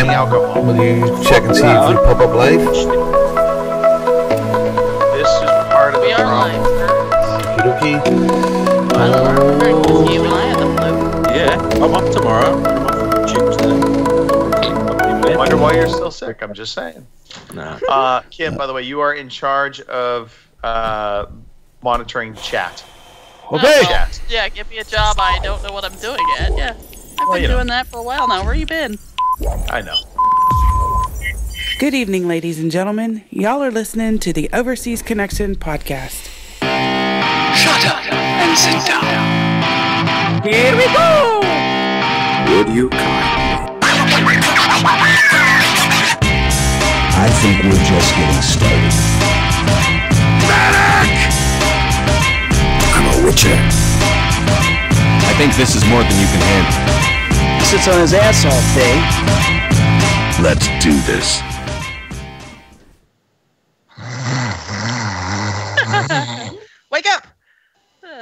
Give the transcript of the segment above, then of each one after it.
any alcohol. Will you check and see if we pop up live? This is part of We the are problem. live. Okie I don't know. Because you and I had the flu. Yeah, I'm off tomorrow. I'm off Tuesday. I wonder why you're still sick. I'm just saying. No. Kim, by the way, you are in charge of monitoring chat. Okay. Chat. Yeah, give me a job. I don't know what I'm doing yet. Yeah. I've been doing that for a while now. Where you been? I know. Good evening, ladies and gentlemen. Y'all are listening to the Overseas Connection podcast. Shut up and sit down. Here we go! Would you kindly? I think we're just getting started. Medic! I'm a witcher. I think this is more than you can handle. Sits on his ass all day. Let's do this. Wake up!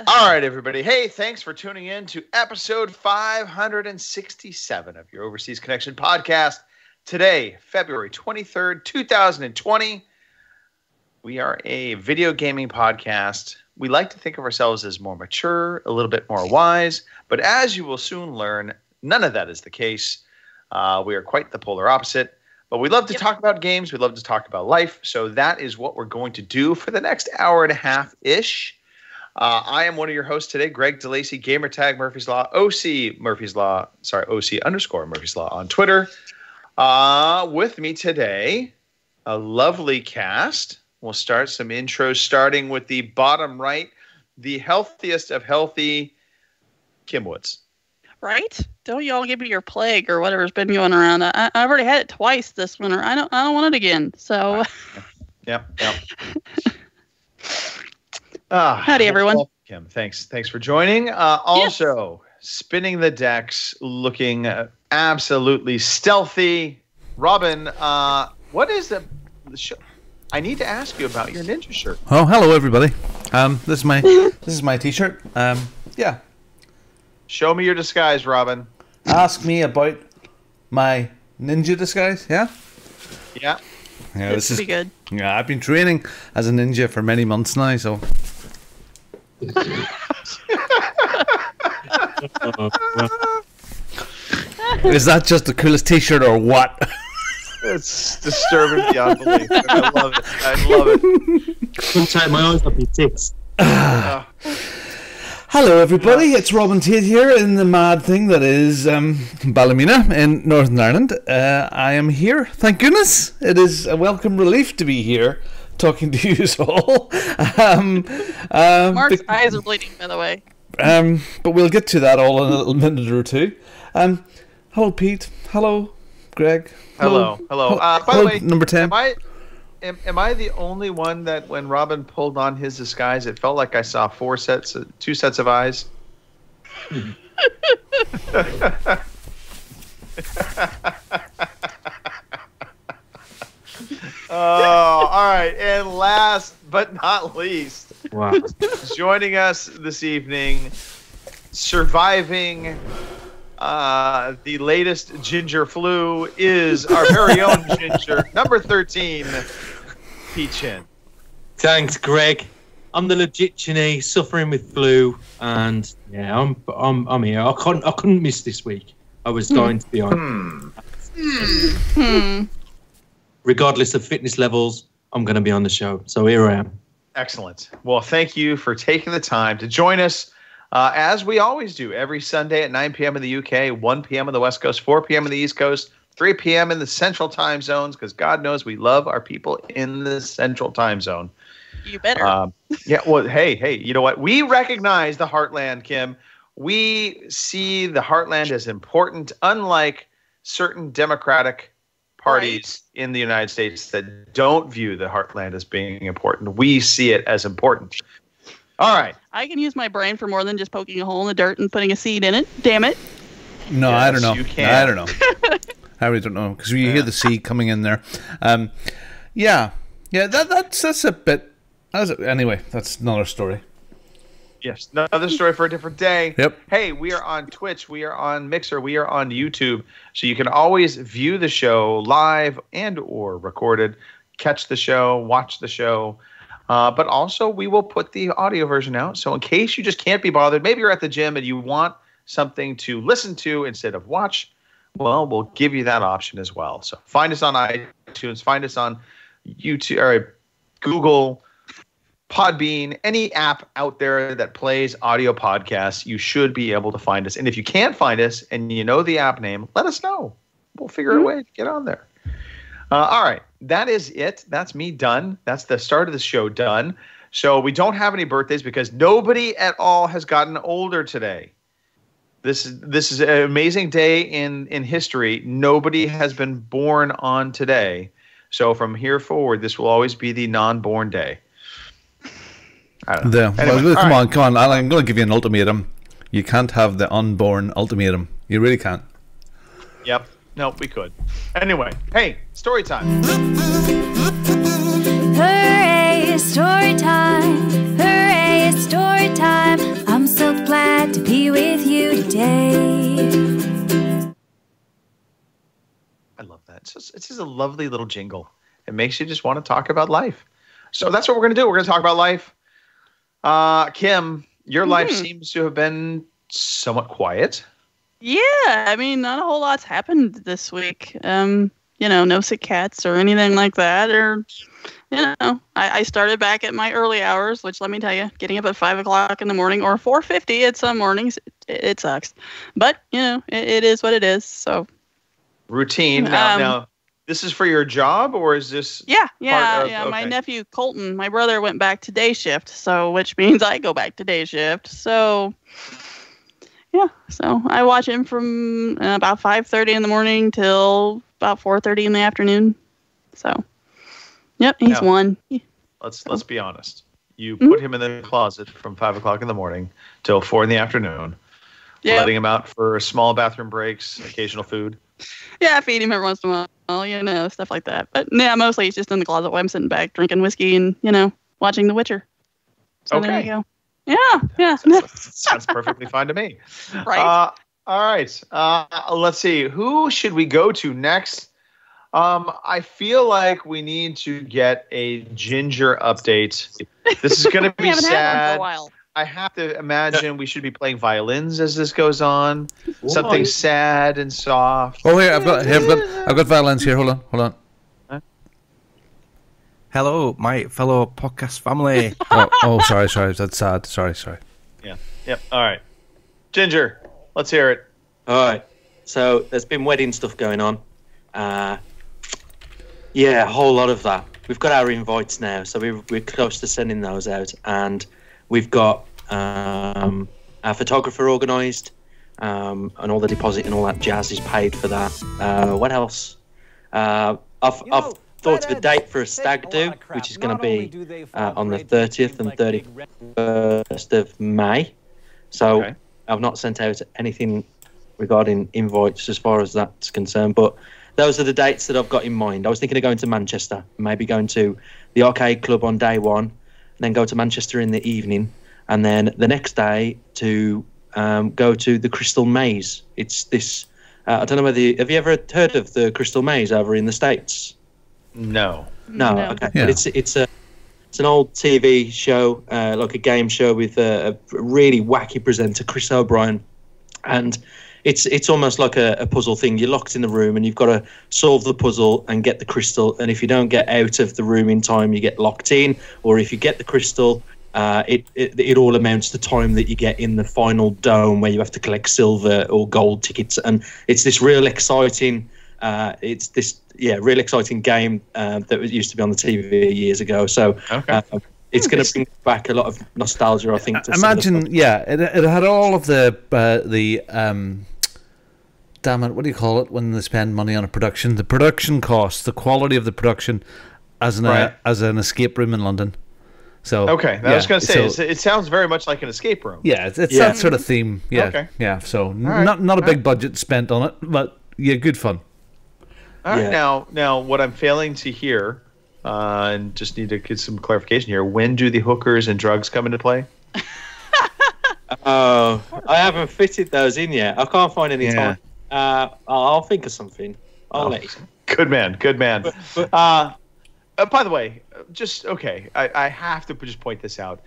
All right, everybody. Hey, thanks for tuning in to episode 567 of your Overseas Connection podcast. Today, February 23rd, 2020. We are a video gaming podcast. We like to think of ourselves as more mature, a little bit more wise, but as you will soon learn, none of that is the case. We are quite the polar opposite, but we love to talk about games. We love to talk about life, so that is what we're going to do for the next hour and a half-ish. I am one of your hosts today, Greg DeLacy, gamertag Murphy's Law, OC Murphy's Law, OC_ Murphy's Law on Twitter. With me today, a lovely cast. We'll start some intros, starting with the bottom right, the healthiest of healthy, Kim Woods. Right? Don't y'all give me your plague or whatever's been going around. I've already had it twice this winter. I don't want it again. So. Yep. Howdy, everyone. Well, Kim, thanks for joining. Also, spinning the decks, looking absolutely stealthy. Robin, what is the show? I need to ask you about your ninja shirt. Oh, hello everybody. This is my t-shirt. Yeah. Show me your disguise, Robin. Ask me about my ninja disguise. Yeah. Yeah. Yeah. This is good. Yeah, I've been training as a ninja for many months now. So. Is that just the coolest t-shirt or what? It's disturbing beyond belief. I love it. Don't take my eyes off your tits. Hello everybody, it's Robin Tate here in the mad thing that is Ballymena in Northern Ireland. I am here, thank goodness. It is a welcome relief to be here talking to you all. Mark's eyes are bleeding, by the way. But we'll get to that all in a little minute or two. Hello Pete, hello Greg. Hello. By the way, number 10. Am I the only one that when Robin pulled on his disguise, it felt like I saw two sets of eyes? Oh, all right. And last but not least, Wow. joining us this evening, surviving the latest ginger flu is our very own ginger, number 13, Pete Chin. Thanks, Greg. I'm the legit Chinese suffering with flu, and yeah, I'm here. I couldn't miss this week. I was going to be on. Regardless of fitness levels, I'm going to be on the show. So here I am. Excellent. Well, thank you for taking the time to join us, as we always do, every Sunday at 9 p.m. in the UK, 1 p.m. on the West Coast, 4 p.m. in the East Coast, 3 p.m. in the Central Time Zones, because God knows we love our people in the Central Time Zone. You better. Yeah, well, hey, you know what? We recognize the Heartland, Kim. We see the Heartland as important, unlike certain Democratic parties in the United States that don't view the Heartland as being important. We see it as important. All right. I can use my brain for more than just poking a hole in the dirt and putting a seed in it. Damn it. No, Yes, I don't know. you can. I don't know. I really don't know because you hear the sea coming in there. Yeah. That's a bit. Anyway, that's another story. Yes, another story for a different day. Yep. Hey, we are on Twitch, we are on Mixer, we are on YouTube, so you can always view the show live and or recorded, catch the show, watch the show. But also, we will put the audio version out. So in case you just can't be bothered, maybe you're at the gym and you want something to listen to instead of watch, well, we'll give you that option as well. So find us on iTunes, find us on YouTube, or Google, Podbean, any app out there that plays audio podcasts, you should be able to find us. And if you can't find us and you know the app name, let us know. We'll figure a way to get on there. All right. That is it. That's me done. That's the start of the show done. So we don't have any birthdays because nobody at all has gotten older today. This is an amazing day in history. Nobody has been born on today. So from here forward, this will always be the non-born day. I don't know. Anyway, well, come on, Alan, I'm going to give you an ultimatum. You can't have the unborn ultimatum. You really can't. Yep. No, we could. Anyway, hey, story time. Hooray, it's story time. Hooray, it's story time. I'm so glad to be with you today. I love that. It's just a lovely little jingle. It makes you just want to talk about life. So that's what we're going to do. We're going to talk about life. Kim, your life seems to have been somewhat quiet. Yeah, I mean, not a whole lot's happened this week. No sick cats or anything like that. Or, I started back at my early hours, which let me tell you, getting up at 5 o'clock in the morning or 4:50 at some mornings, it sucks. But, it is what it is. So routine. Now, this is for your job, or is this? Yeah. Okay. My nephew Colton, my brother, went back to day shift, which means I go back to day shift. So. Yeah, so I watch him from about 5:30 in the morning till about 4:30 in the afternoon. So, yep, he's one. Let's be honest. You put him in the closet from 5 o'clock in the morning till 4 in the afternoon, letting him out for small bathroom breaks, occasional food. Yeah, I feed him every once in a while, stuff like that. But yeah, mostly he's just in the closet while I'm sitting back drinking whiskey and watching The Witcher. So there you go. Yeah. Sounds perfectly fine to me. Right. All right. Let's see. Who should we go to next? I feel like we need to get a Ginger update. This is going to be sad. For a while. I have to imagine we should be playing violins as this goes on. Whoa. Something sad and soft. Oh, here I've got violins here. Hold on. Hello, my fellow podcast family. Sorry. That's sad. Sorry. Yeah. Yep. All right. Ginger, let's hear it. All right. So there's been wedding stuff going on. A whole lot of that. We've got our invites now, so we're close to sending those out, and we've got our photographer organised, and all the deposit and all that jazz is paid for that. What else? I've thought of a date for a stag do, which is going to be on the 30th and 31st of May. So I've not sent out anything regarding invites as far as that's concerned, but those are the dates that I've got in mind. I was thinking of going to Manchester, maybe going to the arcade club on day one, and then go to Manchester in the evening, and then the next day to go to the Crystal Maze. It's this, I don't know whether have you ever heard of the Crystal Maze over in the States? No. Okay. Yeah. But it's an old TV show, like a game show with a really wacky presenter, Chris O'Brien, and it's almost like a puzzle thing. You're locked in the room and you've got to solve the puzzle and get the crystal. And if you don't get out of the room in time, you get locked in. Or if you get the crystal, it all amounts to time that you get in the final dome where you have to collect silver or gold tickets. And it's this real exciting. Real exciting game that used to be on the TV years ago. So it's going to bring back a lot of nostalgia, I think. To imagine, it had all of the damn it, what do you call it when they spend money on a production? The production costs, the quality of the production as an escape room in London. So I was going to say, it sounds very much like an escape room. Yeah, it's that sort of theme. Yeah, yeah. So not a big budget spent on it, but good fun. All right, now what I'm failing to hear, and just need to get some clarification here. When do the hookers and drugs come into play? Oh, I haven't fitted those in yet. I can't find any time. I'll think of something. I'll let you. Good man. By the way, just okay. I have to just point this out.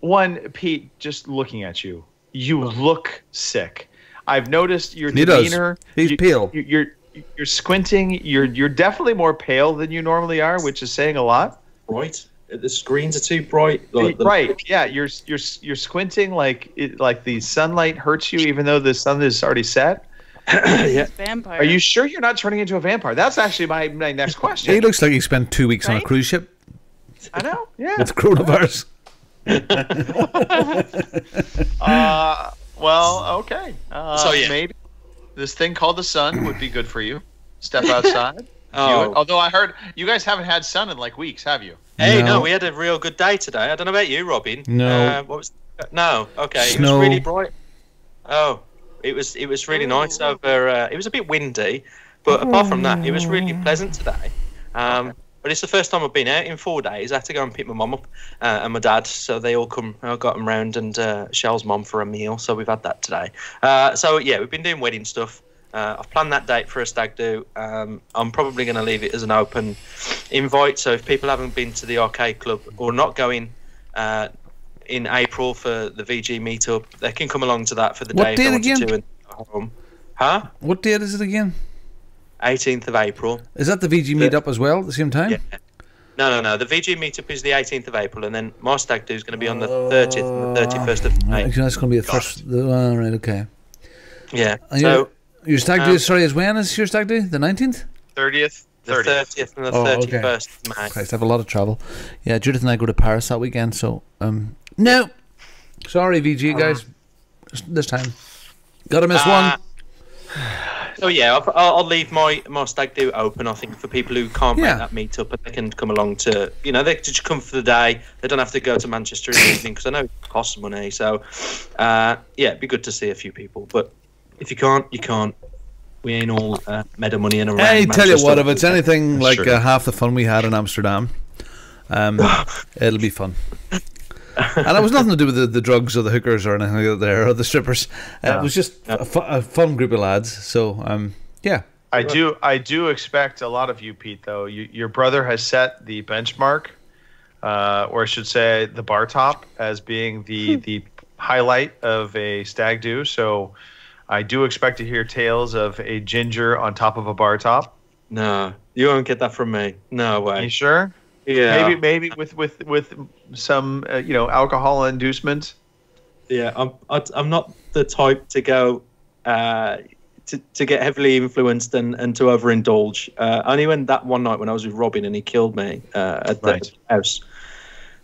One, Pete, just looking at you, you look sick. I've noticed your demeanor. He's pale. You're squinting. You're definitely more pale than you normally are, which is saying a lot. Right. The screens are too bright. Right. Yeah. You're squinting like the sunlight hurts you, even though the sun is already set. Yeah. Vampire. Are you sure you're not turning into a vampire? That's actually my next question. He looks like he spent 2 weeks on a cruise ship. I know. Yeah. With coronavirus. Well, okay. Maybe this thing called the sun would be good for you. Step outside. Although I heard you guys haven't had sun in like weeks, have you? Hey, no, we had a real good day today. I don't know about you, Robin. No. Okay. Snow. It was really bright. Oh, it was really nice over. It was a bit windy, but apart from that, it was really pleasant today. But it's the first time I've been out in 4 days. I had to go and pick my mum up and my dad, so they all come. I got them round and Shell's mum for a meal, so we've had that today. So yeah, we've been doing wedding stuff. I've planned that date for a stag do. I'm probably going to leave it as an open invite. So if people haven't been to the arcade club or not going in April for the VG meetup, they can come along to that for the day. What date again? And go home. Huh? What date is it again? 18th of April. Is that the VG meetup as well at the same time? Yeah. No. The VG meetup is the 18th of April, and then my stag do is going to be on the 30th and the 31st of May. That's going to be the first. Right, okay. Yeah. And so your stag do, sorry, is when is your stag do? The 19th? 30th. The 30th and the 31st of May. Christ, I have a lot of travel. Yeah, Judith and I go to Paris that weekend, so no. Sorry, VG guys. This time. Gotta miss one. So yeah, I'll leave my stag do open. I think for people who can't make that meetup, and they can come along to, they can just come for the day. They don't have to go to Manchester in the evening because I know it costs money. So it'd be good to see a few people. But if you can't, you can't. We ain't all made of money in around. Hey, tell you what, if it's anything like half the fun we had in Amsterdam, it'll be fun. And it was nothing to do with the drugs or the hookers or anything like that or the strippers. It was just a fun group of lads. So, yeah. I do expect a lot of you, Pete, though. Your brother has set the benchmark, or I should say the bar top, as being the highlight of a stag do. So I do expect to hear tales of a ginger on top of a bar top. No, you won't get that from me. No way. You sure? Yeah. Maybe with some alcohol inducement. Yeah, I'm not the type to go to get heavily influenced and to overindulge. Only when that one night when I was with Robin and he killed me at the house.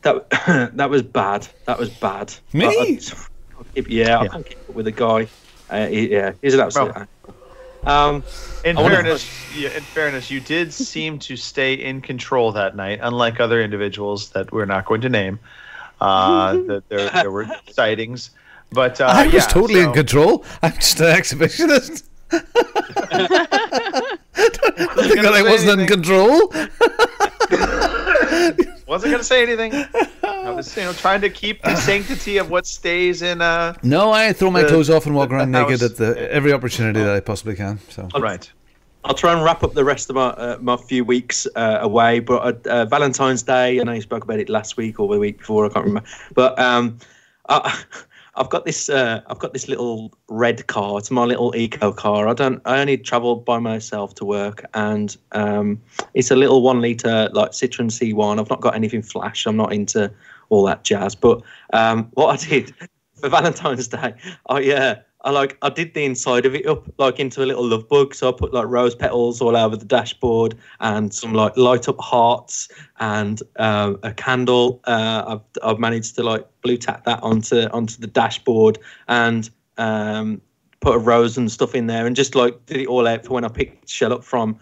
That was bad. That was bad. Me? I can't keep up with a guy. He's an absolute. In fairness, you did seem to stay in control that night, unlike other individuals that we're not going to name. That there were sightings, but I was totally in control. I'm just an exhibitionist. I wasn't in control. Wasn't going to say anything. I was, trying to keep the sanctity of what stays in. No, I throw my clothes off and walk around naked at every opportunity that I possibly can. So right. I'll try and wrap up the rest of my few weeks away. But Valentine's Day, I know you spoke about it last week or the week before. I can't remember. But I've got this little red car. It's my little eco car. I only travel by myself to work, and it's a little 1 litre like Citroen C1. I've not got anything flash. I'm not into all that jazz. But what I did for Valentine's Day, I did the inside of it up like into a little love bug. So I put like rose petals all over the dashboard and some like light up hearts and a candle. I've managed to like blue tack that onto the dashboard and put a rose and stuff in there and just like did it all out for when I picked Shell up from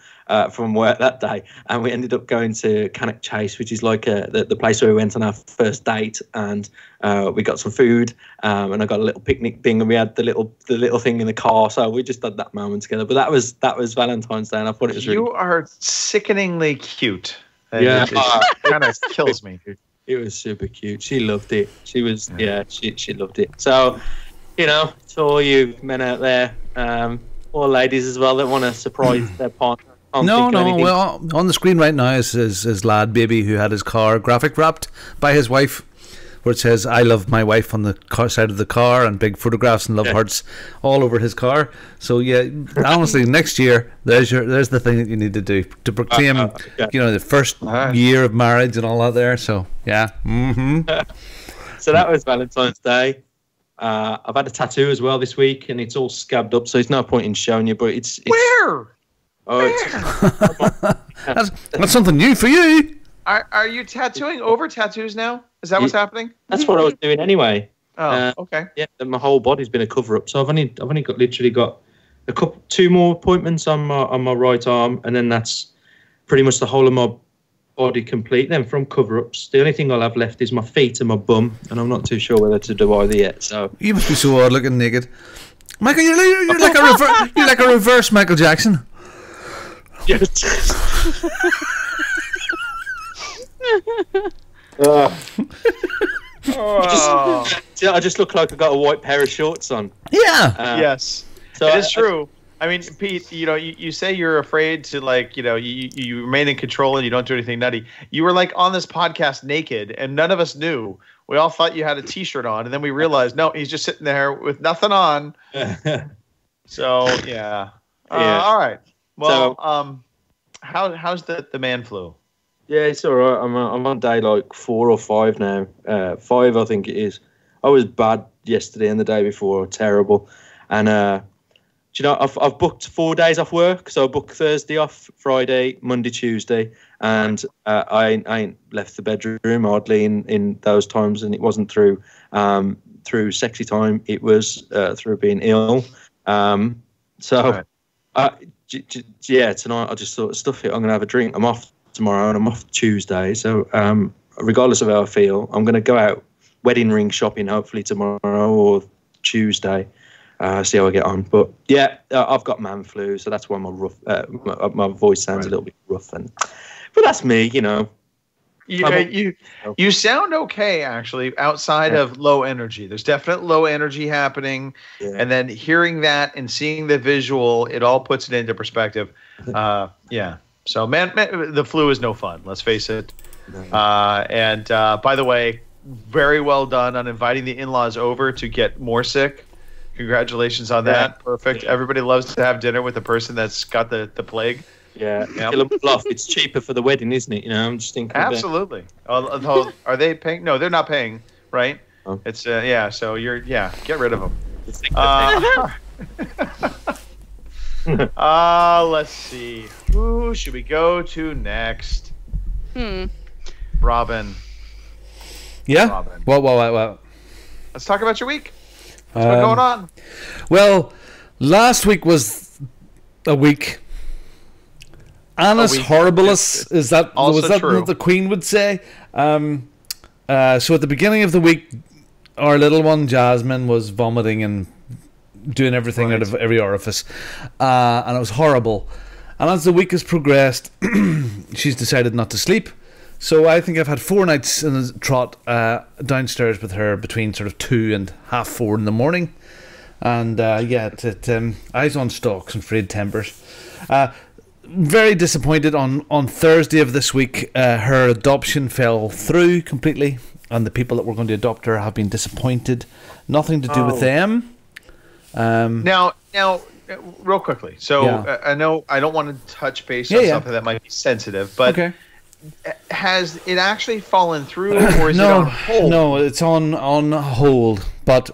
work that day. And we ended up going to Cannock Chase, which is like the place where we went on our first date, and we got some food and I got a little picnic thing and we had the little thing in the car. So we just had that moment together. But that was Valentine's Day, and I thought it was really. You are sickeningly cute. Yeah, it kind of kills me. It was super cute. She loved it. She was, she loved it. So, to all you men out there, or ladies as well that want to surprise their partner. No. Well, on the screen right now is lad baby who had his car graphic wrapped by his wife, where it says "I love my wife" on the car side of the car, and big photographs and love hearts all over his car. So yeah, honestly, next year there's the thing that you need to do to proclaim, the first year of marriage and all that there. So yeah. So that was Valentine's Day. I've had a tattoo as well this week, and it's all scabbed up. So it's no point in showing you, but it's where. That's something new for you. Are you tattooing over tattoos now? Is that what's happening? That's what I was doing anyway. Oh, okay. Yeah, my whole body's been a cover up, so I've only got two more appointments on my right arm, and then that's pretty much the whole of my body complete. Then from cover ups, the only thing I'll have left is my feet and my bum, and I'm not too sure whether to do either yet. So you must be so odd looking naked, Michael. You're like a reverse Michael Jackson. Yes. I just look like I got a white pair of shorts on. Yeah. Yes. So it is true. I mean, Pete, you say you're afraid to you remain in control and you don't do anything nutty. You were like on this podcast naked, and none of us knew. We all thought you had a T-shirt on, and then we realized no, he's just sitting there with nothing on. So yeah. All right. Well, how's the man flu? Yeah, it's all right. I'm on day like 4 or 5 now. 5, I think it is. I was bad yesterday and the day before, terrible. And I've booked 4 days off work. So I booked Thursday off, Friday, Monday, Tuesday, and I ain't left the bedroom hardly in those times. And it wasn't through sexy time. It was through being ill. Tonight I just thought, stuff it. I'm gonna have a drink. I'm off tomorrow and I'm off Tuesday, so regardless of how I feel, I'm going to go out wedding ring shopping hopefully tomorrow or Tuesday, see how I get on. But yeah, I've got man flu, so that's why my voice sounds a little bit rough, but that's me, You sound okay, actually, outside of low energy. There's definite low energy happening, and then hearing that and seeing the visual, it all puts it into perspective. So, man, the flu is no fun. Let's face it. And by the way, very well done on inviting the in-laws over to get more sick. Congratulations on that. Perfect. Everybody loves to have dinner with the person that's got the plague. Yeah. Kill them off. It's cheaper for the wedding, isn't it? I'm just thinking. Absolutely. Are they paying? No, they're not paying. Right? Oh. It's So get rid of them. Let's see. Who should we go to next? Robin. Yeah. Robin. Well. Let's talk about your week. What's been going on? Well, last week was a week. Annus horribilis, is that what the Queen would say? So at the beginning of the week, our little one Jasmine was vomiting and doing everything out of every orifice, and it was horrible. And as the week has progressed, she's decided not to sleep. So I think I've had 4 nights in a trot downstairs with her between sort of 2 and half 4 in the morning. And eyes on stalks and frayed timbers. Very disappointed on Thursday of this week. Her adoption fell through completely, and the people that were going to adopt her have been disappointed. Nothing to do with them. Now, real quickly. So I know I don't want to touch base on something that might be sensitive, but has it actually fallen through, or is it on hold? No, it's on hold. But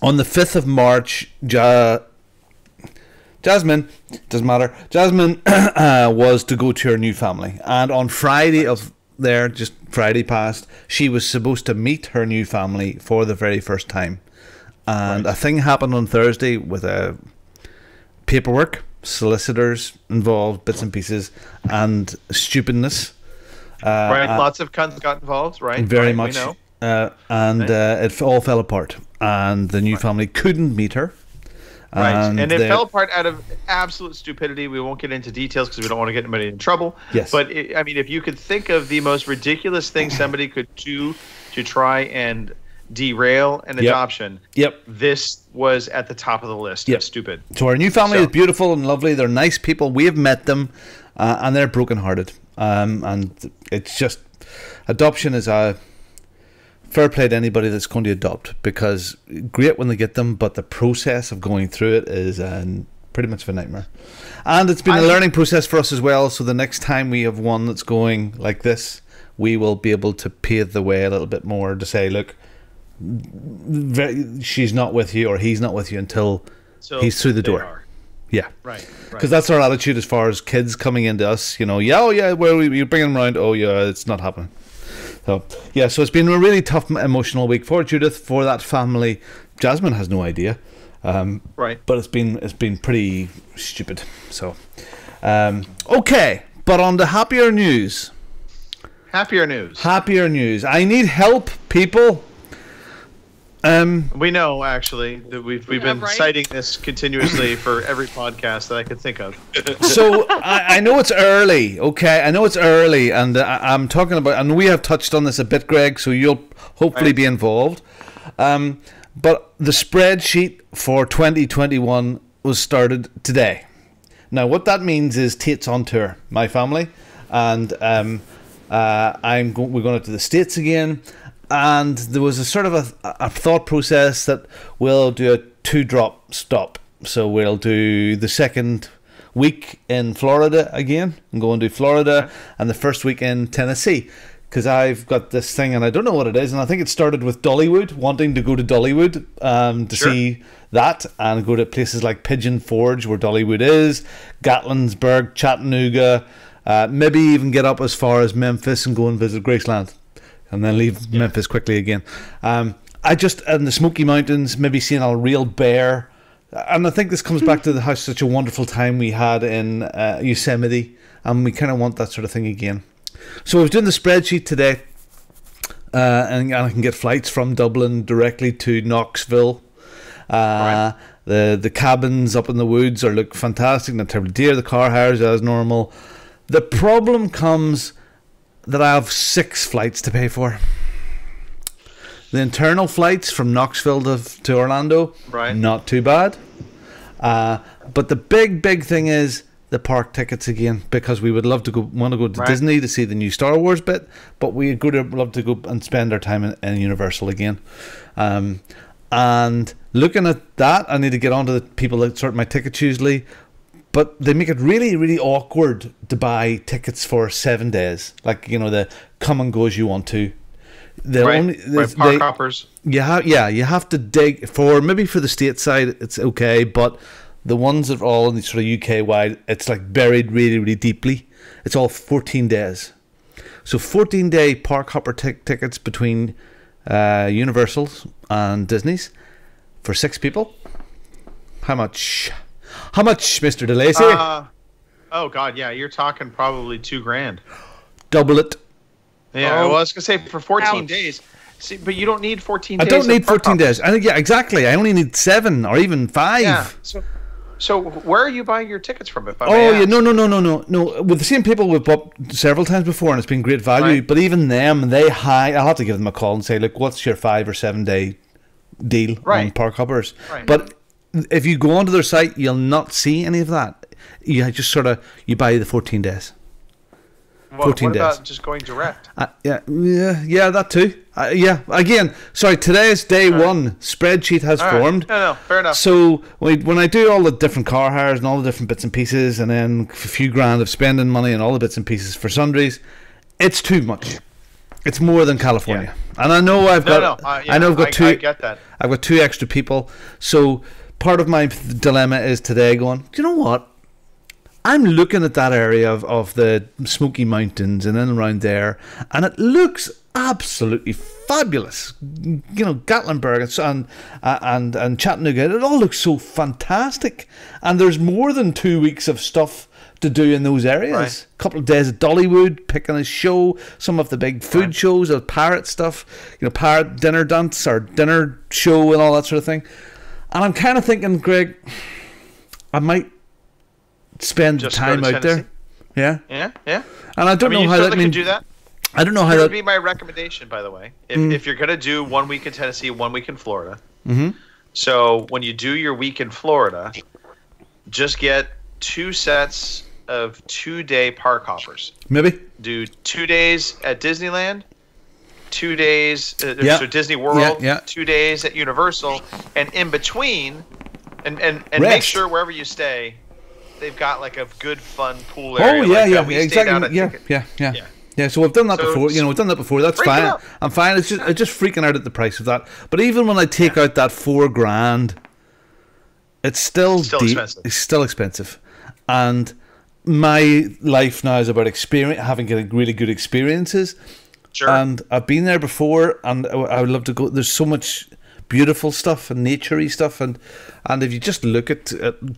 on the 5th of March, Jasmine, doesn't matter. Jasmine was to go to her new family, and on Friday just Friday past, she was supposed to meet her new family for the very first time, and a thing happened on Thursday with paperwork, solicitors involved, bits and pieces, and stupidness. Lots of cunts got involved, right? Very much. We know. It all fell apart, and the new family couldn't meet her. Right, and it they- fell apart out of absolute stupidity. We won't get into details because we don't want to get anybody in trouble. Yes. But, I mean, if you could think of the most ridiculous thing somebody could do to try and derail an adoption, this was at the top of the list. Yep. Of stupid. So our new family is beautiful and lovely. They're nice people. We have met them, and they're brokenhearted. And it's just, adoption is a fair play to anybody that's going to adopt, because great when they get them, but the process of going through it is pretty much of a nightmare. And it's been a learning process for us as well. So the next time we have one that's going like this, we will be able to pave the way a little bit more to say, look, she's not with you or he's not with you until he's through the door. Yeah, right. Because that's our attitude as far as kids coming into us. You know, you bring them around. Oh yeah, it's not happening. So yeah, so it's been a really tough emotional week for Judith, for that family. Jasmine has no idea, right? But it's been pretty stupid. So okay, but on to happier news. Happier news. I need help, people. We know, actually, that we've been citing this continuously for every podcast that I could think of. So I know it's early, okay? I know it's early, and I'm talking about, and we have touched on this a bit, Greg, so you'll hopefully be involved. But the spreadsheet for 2021 was started today. Now, what that means is Tate's on tour, my family, and we're going to the States again. And there was a sort of a thought process that we'll do a 2-drop stop. So we'll do the second week in Florida again, and go and do Florida, and the first week in Tennessee. Because I've got this thing, and I don't know what it is, and I think it started with Dollywood, wanting to go to Dollywood to see that, and go to places like Pigeon Forge, where Dollywood is, Gatlinburg, Chattanooga, maybe even get up as far as Memphis and go and visit Graceland. And then leave Memphis quickly again. And the Smoky Mountains, maybe seeing a real bear. And I think this comes back to how such a wonderful time we had in Yosemite. And we kind of want that sort of thing again. So I was doing the spreadsheet today. And I can get flights from Dublin directly to Knoxville. The cabins up in the woods look fantastic. Not terribly dear. The car hires as normal. The problem comes that I have 6 flights to pay for. The internal flights from Knoxville to Orlando, not too bad. But the big thing is the park tickets again, because we would want to go to Disney to see the new Star Wars bit, but we'd love to go and spend our time in Universal again. And looking at that, I need to get on to the people that sort my tickets usually. But they make it really, really awkward to buy tickets for 7 days. Like, the come and go as you want to. Park hoppers. You have to dig for, maybe for the state side, it's okay. But the ones that are all in the sort of UK wide, it's like buried really, really deeply. It's all 14 days. So 14-day park hopper tickets between Universals and Disney's for 6 people. How much? How much, Mr. DeLacy? Oh God, yeah, you're talking probably $2,000. Double it. Yeah, well, I was gonna say for 14 days. See, but you don't need 14 days. I don't need 14 days. I think exactly. I only need 7 or even 5. Yeah. So where are you buying your tickets from? If I may ask? No. With the same people we've bought several times before, and it's been great value. Right. But even them, I'll have to give them a call and say, look, what's your 5 or 7 day deal on park hoppers? Right. But if you go onto their site, you'll not see any of that. You just you buy the 14 days. 14 days. What about just going direct? Yeah, that too. Again, sorry, today is day 1. Spreadsheet has formed. No, fair enough. So when I do all the different car hires and all the different bits and pieces, and then a few grand of spending money and all the bits and pieces for sundries, it's too much. It's more than California. Yeah. And I know I've got I get that. I've got 2 extra people. So part of my dilemma is today going, do you know what? I'm looking at that area of the Smoky Mountains and then around there, and it looks absolutely fabulous. Gatlinburg and Chattanooga, it all looks so fantastic. And there's more than 2 weeks of stuff to do in those areas. Right. A couple of days at Dollywood, picking a show, some of the big food shows, pirate stuff, pirate dinner dance or dinner show and all that sort of thing. And I'm kind of thinking, Greg, I might spend Just time go to out there. Tennessee? Yeah. Yeah. And I don't know you how that certainly could do that. I don't know how That that would be my recommendation, by the way. If you're going to do 1 week in Tennessee, 1 week in Florida. Mhm. So when you do your week in Florida, just get 2 sets of 2-day park hoppers. maybe. Do 2 days at Disneyland, 2 days Yeah. so Disney World, Yeah. 2 days at Universal, and in between, and make Rest. sure wherever you stay, they've got like a good fun pool Oh area. yeah, like, yeah, we stayed out exactly. at Yeah. So we've done that So before. You know, we've done that before. That's break it fine. up. I'm fine. It's just freaking out at the price of that. But even when I take out that $4,000, it's still expensive. It's still expensive, and my life now is about having really good experiences. Sure. And I've been there before, and I would love to go. There's so much beautiful stuff and naturey stuff, and if you just look at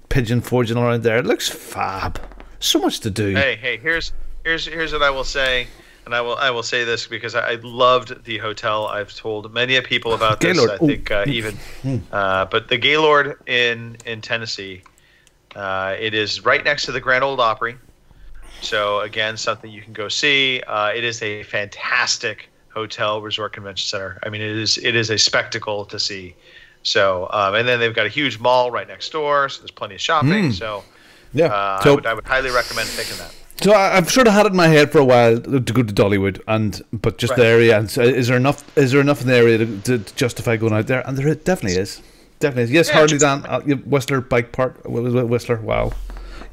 Pigeon Forge and all around there, it looks fab. So much to do. Hey, here's what I will say, and I will say this because I loved the hotel. I've told many people about this. Gaylord. I think but the Gaylord in Tennessee, it is right next to the Grand Ole Opry. So again, something you can go see. It is a fantastic hotel, resort, convention center. I mean, it is a spectacle to see. So and then they've got a huge mall right next door, so there's plenty of shopping. So Yeah. I would highly recommend taking that. So I've sort of had it in my head for a while to go to Dollywood, but just the area. And so is there enough in the area to justify going out there? And there definitely is. Definitely is. Yes, Yeah, Harley Dan, Whistler Bike Park, Whistler. Wow.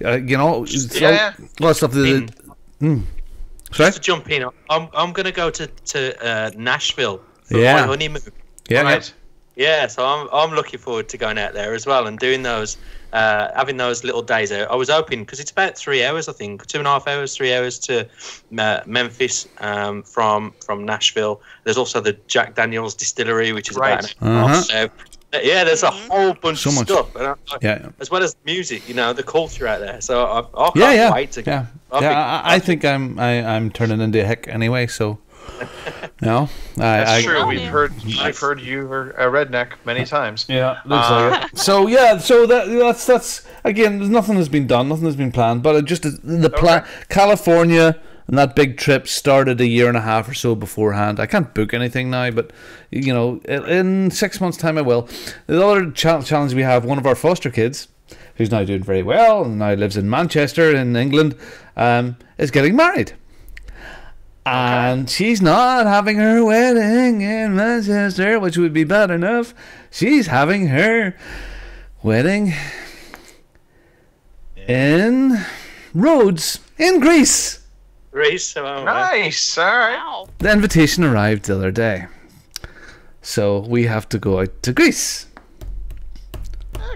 You know, it's a lot of stuff. Sorry. Just to jump in, I'm going to go to Nashville for Yeah. my honeymoon. Yeah. Right. Yeah, so I'm looking forward to going out there as well and doing those, having those little days out. I was hoping, because it's about 3 hours, I think, 2.5 hours, 3 hours to Memphis from Nashville. There's also the Jack Daniels distillery, which is about an hour and a half. So, yeah, there's a whole bunch So of much. stuff, and as well as music, the culture out there. So I can't wait to go. I think I'm turning into a hick anyway. So no, That's true. Oh, We've yeah. heard you were a redneck many times. Yeah, looks like it. So that's again. There's nothing has been done, nothing has been planned, but it just the plan. California and that big trip started 1.5 years or so beforehand. I can't book anything now, but in 6 months' time I will. The other challenge we have, one of our foster kids, who's now doing very well and now lives in Manchester in England, is getting married. And she's not having her wedding in Manchester, which would be bad enough. She's having her wedding in Rhodes, in Greece. Greece. Nice. All right. Wow. The invitation arrived the other day. So we have to go out to Greece.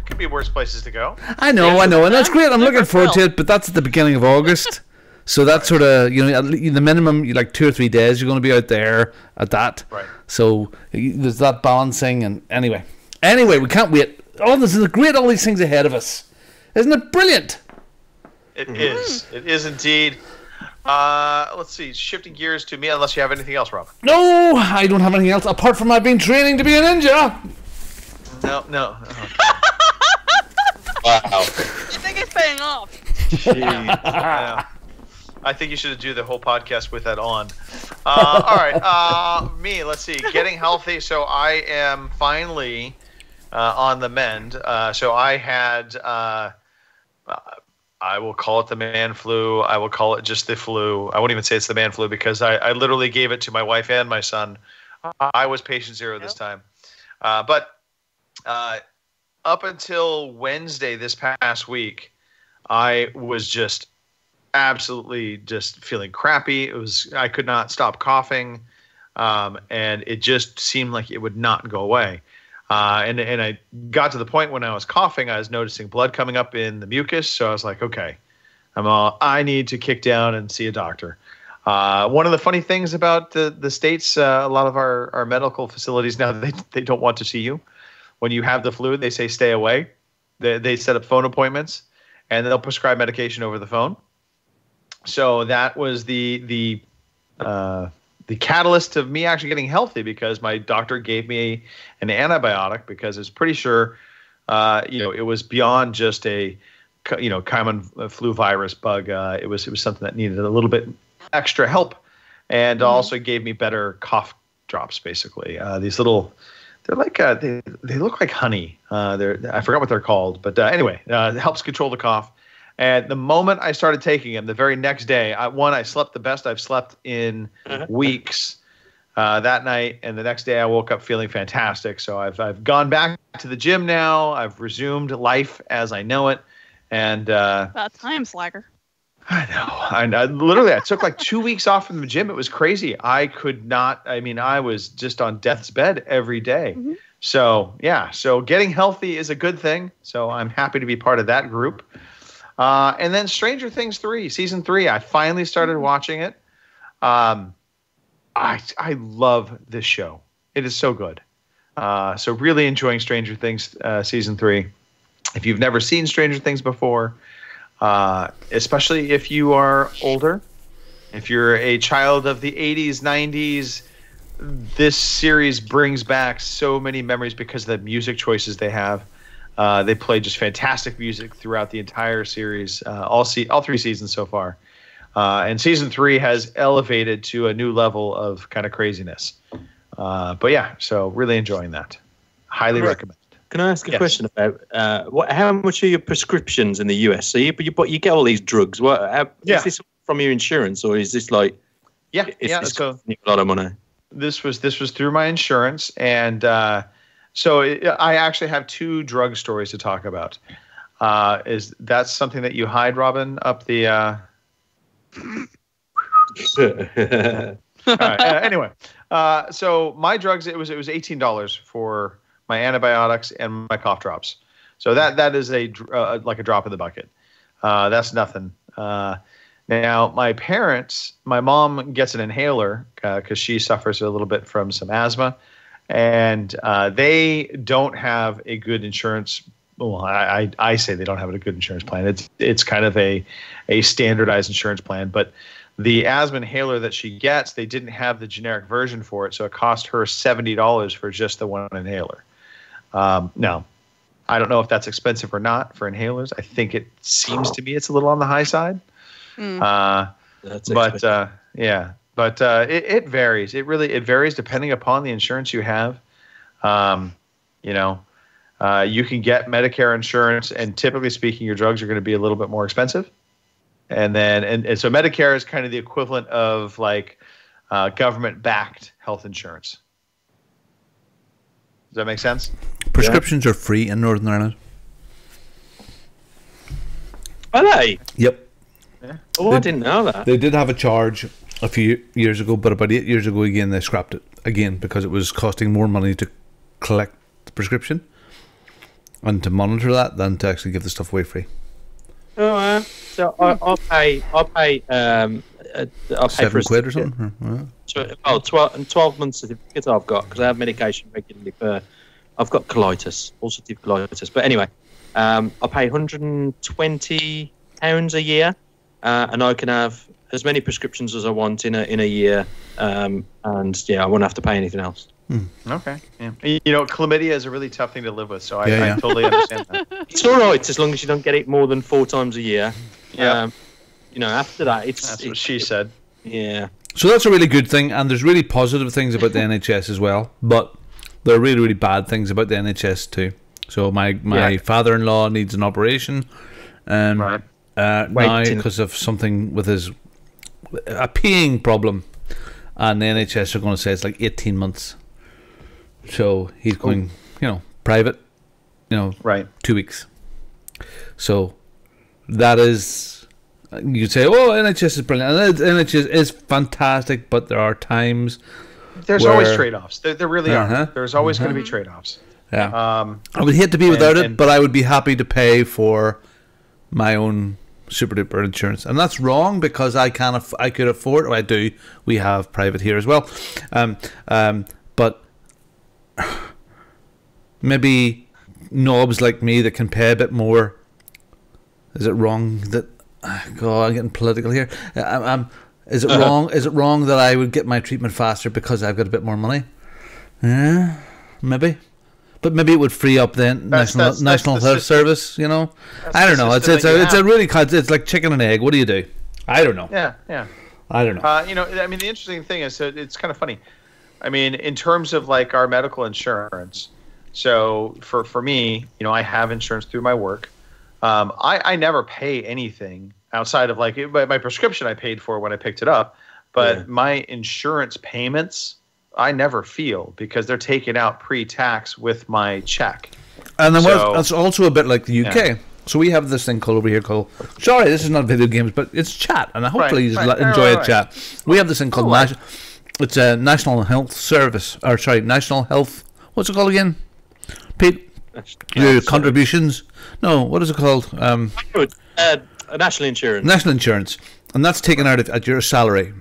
Could be worse places to go. I know, and that's great. I'm looking forward to it, but that's at the beginning of August. So that's sort of, the minimum, like 2 or 3 days, you're going to be out there at that. Right. So there's that balancing, and anyway, we can't wait. Oh, this is great, all these things ahead of us. Isn't it brilliant? It is. It is indeed. Let's see. Shifting gears to me, unless you have anything else, Rob. No, I don't have anything else, apart from I've been training to be a ninja. No. Wow. I think it's paying off. Jeez. I think you should do the whole podcast with that on. All right. Me, let's see. Getting healthy. So I am finally on the mend. So I had, I will call it the man flu. I will call it just the flu. I won't even say it's the man flu because I literally gave it to my wife and my son. I was patient zero this time. But up until Wednesday this past week, I was just absolutely just feeling crappy. I could not stop coughing, and it just seemed like it would not go away. And I got to the point when I was coughing, I was noticing blood coming up in the mucus. So I was like, okay, I need to kick down and see a doctor. One of the funny things about the States, a lot of our medical facilities now, they don't want to see you. When you have the flu, they say stay away. They set up phone appointments, and they'll prescribe medication over the phone. So that was the catalyst of me actually getting healthy, because my doctor gave me an antibiotic, because it's pretty sure it was beyond just a common flu virus bug. It was something that needed a little bit extra help, and also gave me better cough drops. Basically, these little, they're like they look like honey. I forgot what they're called, but anyway, it helps control the cough. And the moment I started taking them, the very next day, I slept the best I've slept in weeks that night, and the next day I woke up feeling fantastic. So I've gone back to the gym now. I've resumed life as I know it, and about time, slacker. I know. I literally, I took like 2 weeks off from the gym. It was crazy. I could not. I mean, I was just on death's bed every day. Mm-hmm. So yeah. So getting healthy is a good thing. So I'm happy to be part of that group. And then Stranger Things 3, season 3, I finally started watching it. I love this show. It is so good. So really enjoying Stranger Things season 3. If you've never seen Stranger Things before, especially if you are older, if you're a child of the 80s, 90s, this series brings back so many memories because of the music choices they have. They play just fantastic music throughout the entire series, all 3 seasons so far. And season 3 has elevated to a new level of kind of craziness. But yeah, so really enjoying that. Highly recommend. Can I ask a question about how much are your prescriptions in the US? So you get all these drugs. Is this from your insurance, or is this like? It's a lot of money. This was through my insurance, and so I actually have 2 drug stories to talk about. Is that something that you hide, Robin, up the? All right. Anyway, so my drugs, it was $18 for my antibiotics and my cough drops. So that is like a drop in the bucket. That's nothing. Now my mom gets an inhaler because she suffers a little bit from some asthma, and they don't have a good insurance. Well, I say they don't have a good insurance plan. It's kind of a standardized insurance plan, but the asthma inhaler that she gets, they didn't have the generic version for it, so it cost her $70 for just the one inhaler. Now, I don't know if that's expensive or not for inhalers. I think it seems to me it's a little on the high side. That's expensive. But it varies. It varies depending upon the insurance you have. You can get Medicare insurance, and typically speaking, your drugs are going to be a little bit more expensive. And so Medicare is kind of the equivalent of like government-backed health insurance. Does that make sense? Prescriptions are free in Northern Ireland. Are they? Yep. Yeah. Oh, I didn't know that. They did have a charge a few years ago, but about 8 years ago again, they scrapped it again because it was costing more money to collect the prescription and to monitor that than to actually give the stuff away free. Oh, so I'll pay. I'll pay £7 or something. 12 month certificates I've got because I have medication regularly for. I've got colitis, ulcerative colitis. But anyway, I pay £120 a year, and I can have as many prescriptions as I want in a year, and I won't have to pay anything else. Okay. Yeah. Chlamydia is a really tough thing to live with, so I totally understand that. It's all right as long as you don't get it more than 4 times a year. Yeah. After that, that's what she said. Yeah. So that's a really good thing, and there's really positive things about the NHS as well, but there are really, really bad things about the NHS too. So my father-in-law needs an operation, now because of something with a peeing problem, and the NHS are going to say it's like 18 months. So he's going, private, 2 weeks. So that is, you say, NHS is brilliant. NHS is fantastic, but there are times there's always trade-offs. There really are. There's always going to be trade-offs. Yeah. I would hate to be without it, but I would be happy to pay for my own super duper insurance, and that's wrong because I could afford. I do. We have private here as well, but maybe knobs like me that can pay a bit more. Is it wrong that? God, I'm getting political here. Is it wrong? Is it wrong that I would get my treatment faster because I've got a bit more money? Yeah, maybe. But maybe it would free up then National Health Service. You know, I don't know. It's a really it's like chicken and egg. What do you do? I don't know. Yeah. I don't know. You know, I mean, the interesting thing is, it's kind of funny. I mean, in terms of like our medical insurance. So for me, you know, I have insurance through my work. I never pay anything outside of like my prescription I paid for when I picked it up, but my insurance payments I never feel because they're taken out pre-tax with my check. And then it's also a bit like the UK. Yeah. So we have this thing called over here called, sorry, this is not video games, but it's chat, and hopefully you enjoy a chat. We have this thing called it's a National Health Service, or sorry, National Health. What's it called again? Pete, your contributions. No, what is it called? National insurance. National insurance, and that's taken out at your salary.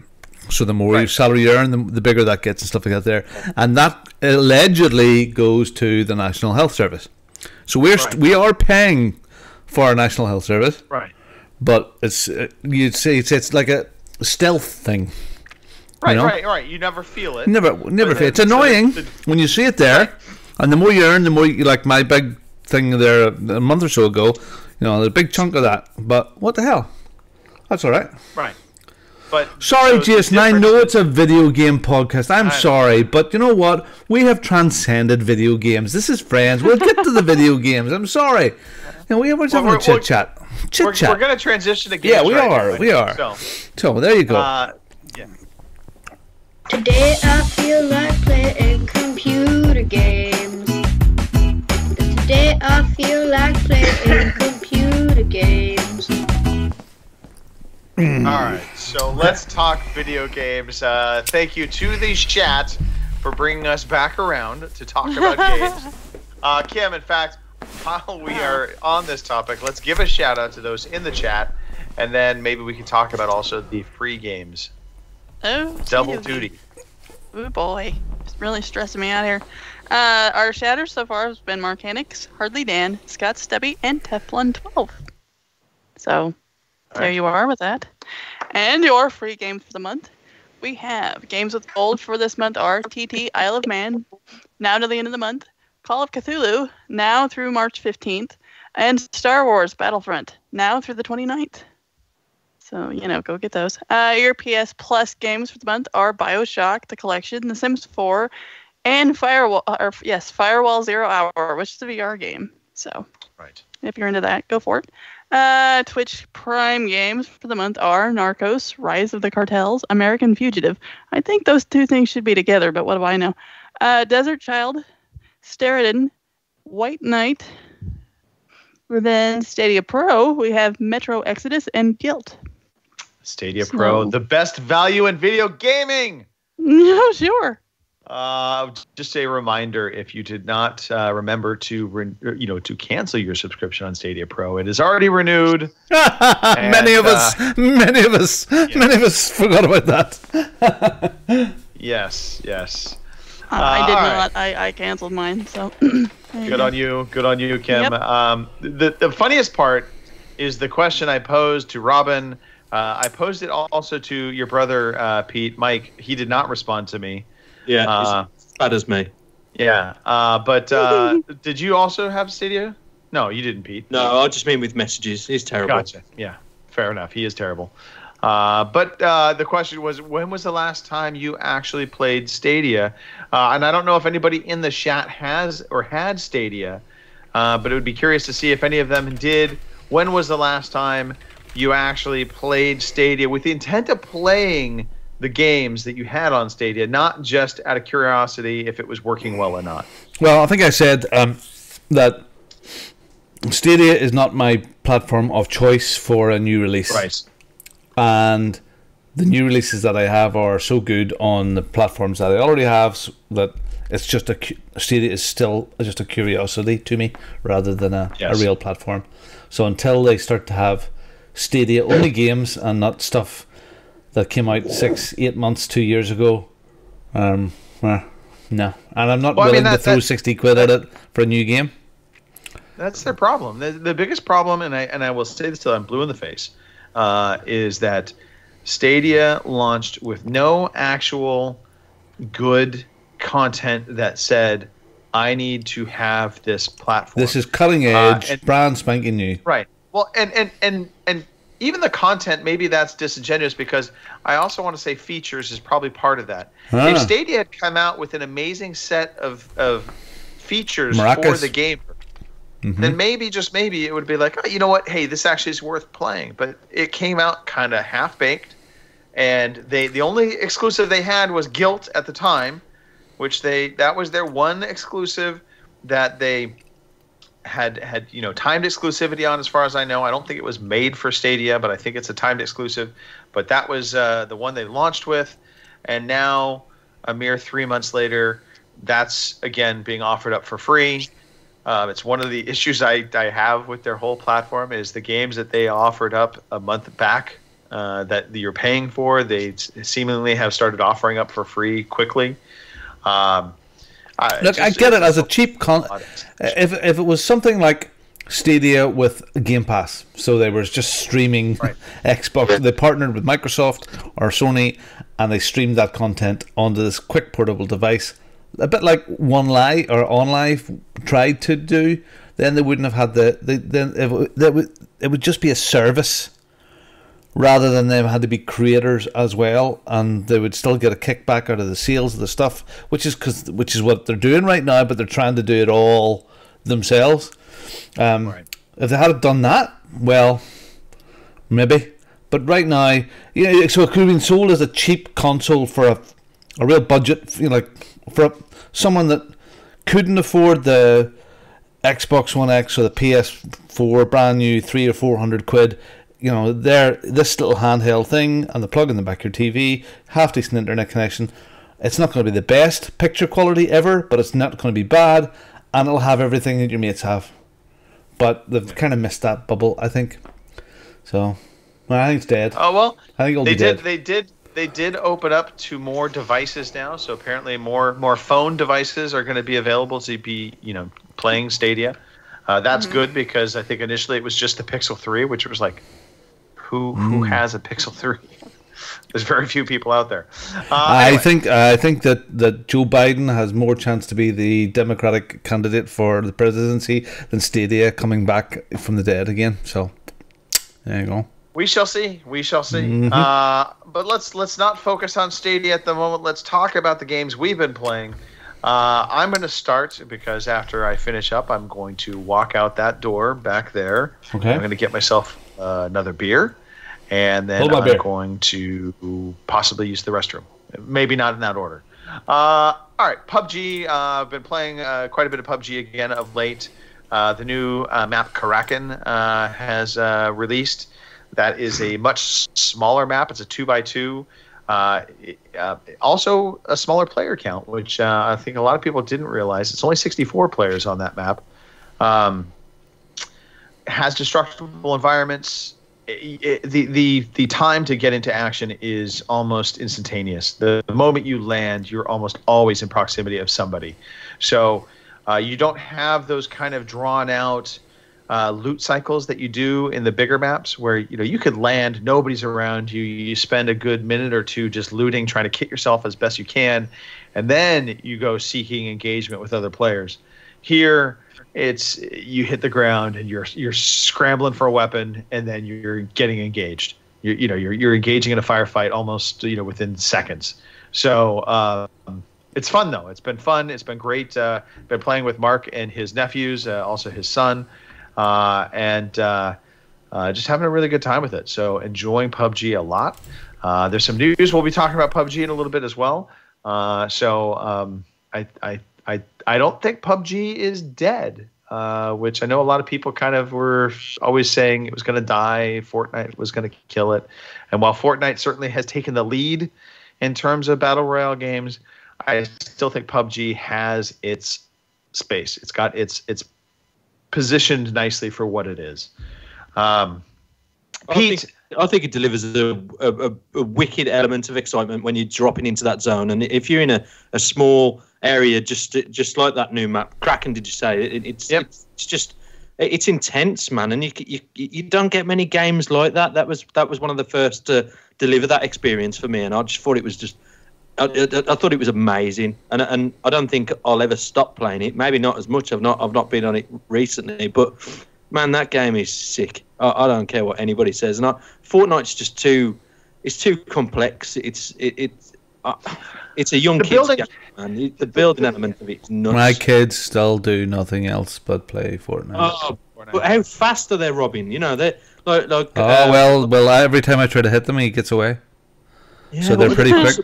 So the more salary you earn, the bigger that gets and stuff like that there, and that allegedly goes to the National Health Service. So we are paying for our National Health Service, right? But it's you'd say it's like a stealth thing. Right, you know? right. You never feel it. Never feel it. It's annoying when you see it there, and the more you earn, the more you like my big thing there a month or so ago. You know, there's a big chunk of that. But what the hell? That's all right. Right. But sorry, Jason. I know it's a video game podcast. I'm sorry, but you know what? We have transcended video games. This is Friends. We'll get to the video games. I'm sorry. You know, we're having a chit chat. We're going to transition to games. Yeah, we are. So there you go. Yeah. Today I feel like playing computer games. Today I feel like playing computer games. All right, so let's talk video games. Thank you to the chat for bringing us back around to talk about games. Kim, in fact, while we are on this topic, let's give a shout out to those in the chat, and then maybe we can talk about also the free games. Oh, double duty. Oh boy, it's really stressing me out here. Our shatters so far has been Marcanix, Hardly Dan, Scott Stubby, and Teflon 12. So there you are with that. And your free games for the month. We have games with gold for this month are TT Isle of Man, now to the end of the month, Call of Cthulhu, now through March 15th, and Star Wars Battlefront, now through the 29th. So, you know, go get those. Your PS Plus games for the month are BioShock, The Collection, The Sims 4, and Firewall Zero Hour, which is a VR game. So, if you're into that, go for it. Twitch Prime games for the month are Narcos, Rise of the Cartels, American Fugitive. I think those two things should be together, but what do I know? Desert Child, Steriden, White Knight. Then Stadia Pro, we have Metro Exodus and Guilt. Stadia Pro, the best value in video gaming. No, sure. Just a reminder: if you did not remember to to cancel your subscription on Stadia Pro, it is already renewed. Many of us forgot about that. Yes. I did not. I canceled mine. So good on you, Kim. Yep. The funniest part is the question I posed to Robin. I posed it also to your brother Pete. Mike, he did not respond to me. Yeah, he's as bad as me. Yeah, but did you also have Stadia? No, you didn't, Pete. No, I just mean with messages. He's terrible. Gotcha. Yeah, fair enough. He is terrible. But the question was, when was the last time you actually played Stadia? And I don't know if anybody in the chat has or had Stadia, but it would be curious to see if any of them did. When was the last time you actually played Stadia with the intent of playing the games that you had on Stadia, not just out of curiosity if it was working well or not? Well, I think I said that Stadia is not my platform of choice for a new release. Right. And the new releases that I have are so good on the platforms that I already have that it's just Stadia is still just a curiosity to me rather than a real platform. So until they start to have Stadia only games and not stuff that came out 6-8 months 2 years ago, no, and I'm not willing to throw 60 quid at it for a new game. That's their problem. The biggest problem, and I will say this till I'm blue in the face, is that Stadia launched with no actual good content that said, I need to have this platform. This is cutting edge, brand spanking new. Right. Well, and even the content, maybe that's disingenuous because I also want to say features is probably part of that. If Stadia had come out with an amazing set of features for the gamer, then maybe, just maybe, it would be like, oh, you know what? Hey, this actually is worth playing. But it came out kind of half-baked, and the only exclusive they had was Guilt at the time, which that was their one exclusive that they had timed exclusivity on, as far as I know. I don't think it was made for Stadia, but I think it's a timed exclusive. But that was the one they launched with, and now a mere 3 months later, that's again being offered up for free. It's one of the issues I have with their whole platform is the games that they offered up a month back that you're paying for, they seemingly have started offering up for free quickly. Look, I get it as a cheap if it was something like Stadia with Game Pass, so they were just streaming Xbox, they partnered with Microsoft or Sony, and they streamed that content onto this quick portable device, a bit like OnLive tried to do. Then they wouldn't have had it would just be a service rather than them had to be creators as well, and they would still get a kickback out of the sales of the stuff, which is what they're doing right now, but they're trying to do it all themselves. If they had done that, well, maybe. But right now, so it could have been sold as a cheap console for a real budget, for someone that couldn't afford the Xbox One X or the PS4 brand new 300 or 400 quid. This little handheld thing, and the plug in the back of your TV, half decent internet connection. It's not going to be the best picture quality ever, but it's not going to be bad, and it'll have everything that your mates have. But they've kind of missed that bubble, I think. So, I think it's dead. Oh well, I think it'll be dead. They did open up to more devices now, so apparently more phone devices are going to be available to be playing Stadia. That's good, because I think initially it was just the Pixel 3, which was like, who has a Pixel 3? There's very few people out there. I think that Joe Biden has more chance to be the Democratic candidate for the presidency than Stadia coming back from the dead again. So there you go. We shall see. But let's not focus on Stadia at the moment. Let's talk about the games we've been playing. I'm going to start, because after I finish up, I'm going to walk out that door back there. Okay. I'm going to get myself another beer, and then I'm going to possibly use the restroom. Maybe not in that order. All right, PUBG. I've been playing quite a bit of PUBG again of late. The new map Karakin has released. That is a much smaller map. It's a 2x2. Also a smaller player count, which I think a lot of people didn't realize. It's only 64 players on that map. Has destructible environments. The time to get into action is almost instantaneous. The moment you land, you're almost always in proximity of somebody. So you don't have those kind of drawn out loot cycles that you do in the bigger maps, where you could land, nobody's around you, you spend a good minute or two just looting, trying to kit yourself as best you can, and then you go seeking engagement with other players. Here it's you hit the ground and you're scrambling for a weapon, and then you're getting engaged. You're engaging in a firefight almost within seconds. So it's fun though. It's been fun. It's been great. Been playing with Mark and his nephews, also his son. And just having a really good time with it. So enjoying PUBG a lot. There's some news. We'll be talking about PUBG in a little bit as well. I don't think PUBG is dead, which I know a lot of people kind of were always saying it was going to die. Fortnite was going to kill it. And while Fortnite certainly has taken the lead in terms of battle royale games, I still think PUBG has its space. It's got its positioned nicely for what it is. Pete, I think it delivers a wicked element of excitement when you're dropping into that zone. And if you're in a small area, just like that new map, Kraken, did you say? It's intense, man. And you don't get many games like that. That was one of the first to deliver that experience for me. And I just thought it was just I thought it was amazing, and I don't think I'll ever stop playing it. Maybe not as much. I've not been on it recently, but man, that game is sick. I don't care what anybody says. And Fortnite's just too complex. It's a young kid's game, man. The building element of it is nuts. My kids still do nothing else but play Fortnite. Oh, but how fast are they, Robin? You know, they're like. Well, every time I try to hit them, he gets away. Yeah, so they're pretty quick.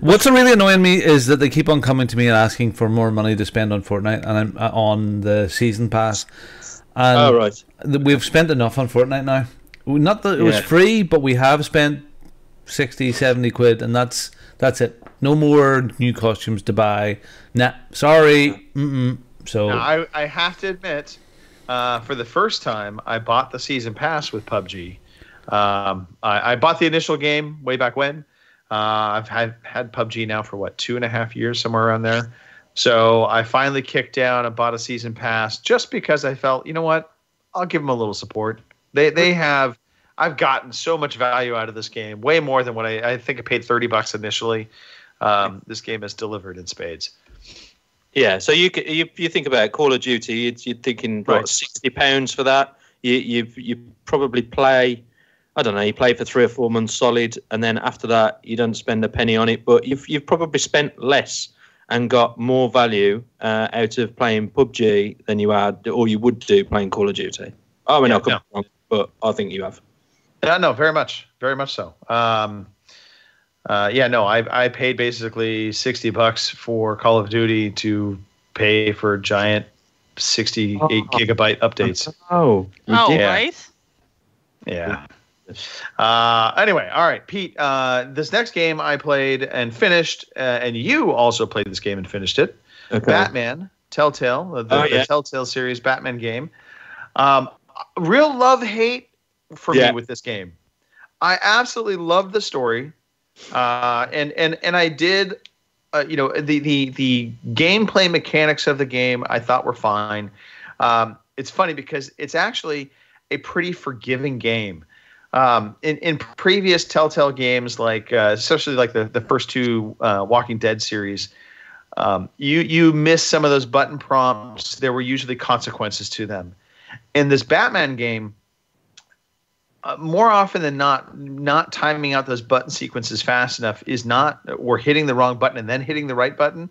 What's really annoying me is that they keep on coming to me and asking for more money to spend on Fortnite, and I'm on the season pass. And right. We've spent enough on Fortnite now. Not that it was free, but we have spent 60, 70 quid, and that's it. No more new costumes to buy. Nah, sorry. So now, I have to admit, for the first time, I bought the season pass with PUBG. I bought the initial game way back when. I've had PUBG now for 2.5 years, somewhere around there. So I finally kicked down and bought a season pass just because I felt, you know what, I'll give them a little support. I've gotten so much value out of this game, way more than what I think I paid $30 initially. This game has delivered in spades. Yeah, so you think about Call of Duty, you're thinking £60 for that. You probably play. I don't know, you play for 3 or 4 months solid, and then after that, you don't spend a penny on it. But you've probably spent less and got more value out of playing PUBG than you had, or you would do playing Call of Duty. I mean, I could be wrong, but I think you have. No, very much so. I paid basically $60 for Call of Duty to pay for giant 68 gigabyte updates. Right? Yeah. Anyway, all right, Pete. This next game I played and finished, and you also played this game and finished it. Okay. Batman, Telltale, the Telltale series Batman game. Real love-hate for me with this game. I absolutely loved the story, and I did. The gameplay mechanics of the game I thought were fine. It's funny because it's actually a pretty forgiving game. In previous Telltale games, like especially like the first 2 Walking Dead series, you miss some of those button prompts. There were usually consequences to them. In this Batman game, more often than not timing out those button sequences fast enough is not, or hitting the wrong button and then hitting the right button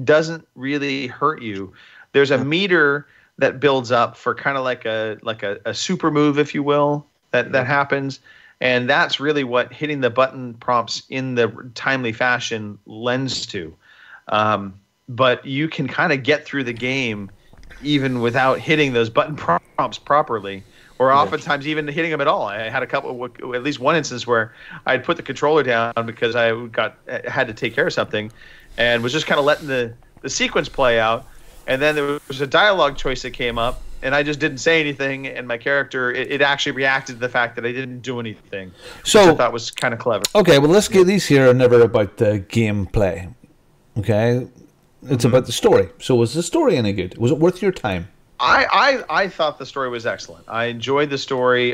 doesn't really hurt you. There's a meter that builds up for kind of like a super move, if you will, that happens, and that's really what hitting the button prompts in the timely fashion lends to. But you can kind of get through the game even without hitting those button prompts properly, or oftentimes even hitting them at all. I had at least one instance where I'd put the controller down because I had to take care of something, and was just kind of letting the sequence play out, and then there was a dialogue choice that came up, and I just didn't say anything, and my character, it actually reacted to the fact that I didn't do anything, which I thought was kind of clever. Okay, well, let's get these here are never about the gameplay. Okay? It's about the story. So was the story any good? Was it worth your time? I thought the story was excellent. I enjoyed the story.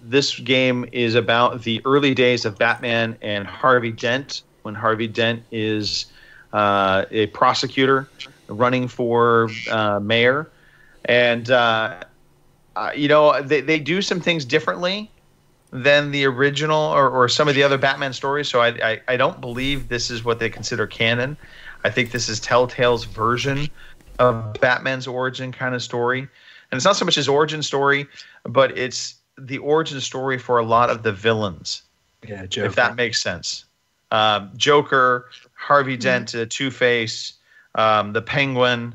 This game is about the early days of Batman and Harvey Dent, when Harvey Dent is a prosecutor running for mayor, and they do some things differently than the original or some of the other Batman stories. So I don't believe this is what they consider canon. I think this is Telltale's version of Batman's origin kind of story, and it's not so much his origin story, but it's the origin story for a lot of the villains. Yeah, Joker. If that makes sense. Joker, Harvey Dent, Two-Face, the Penguin.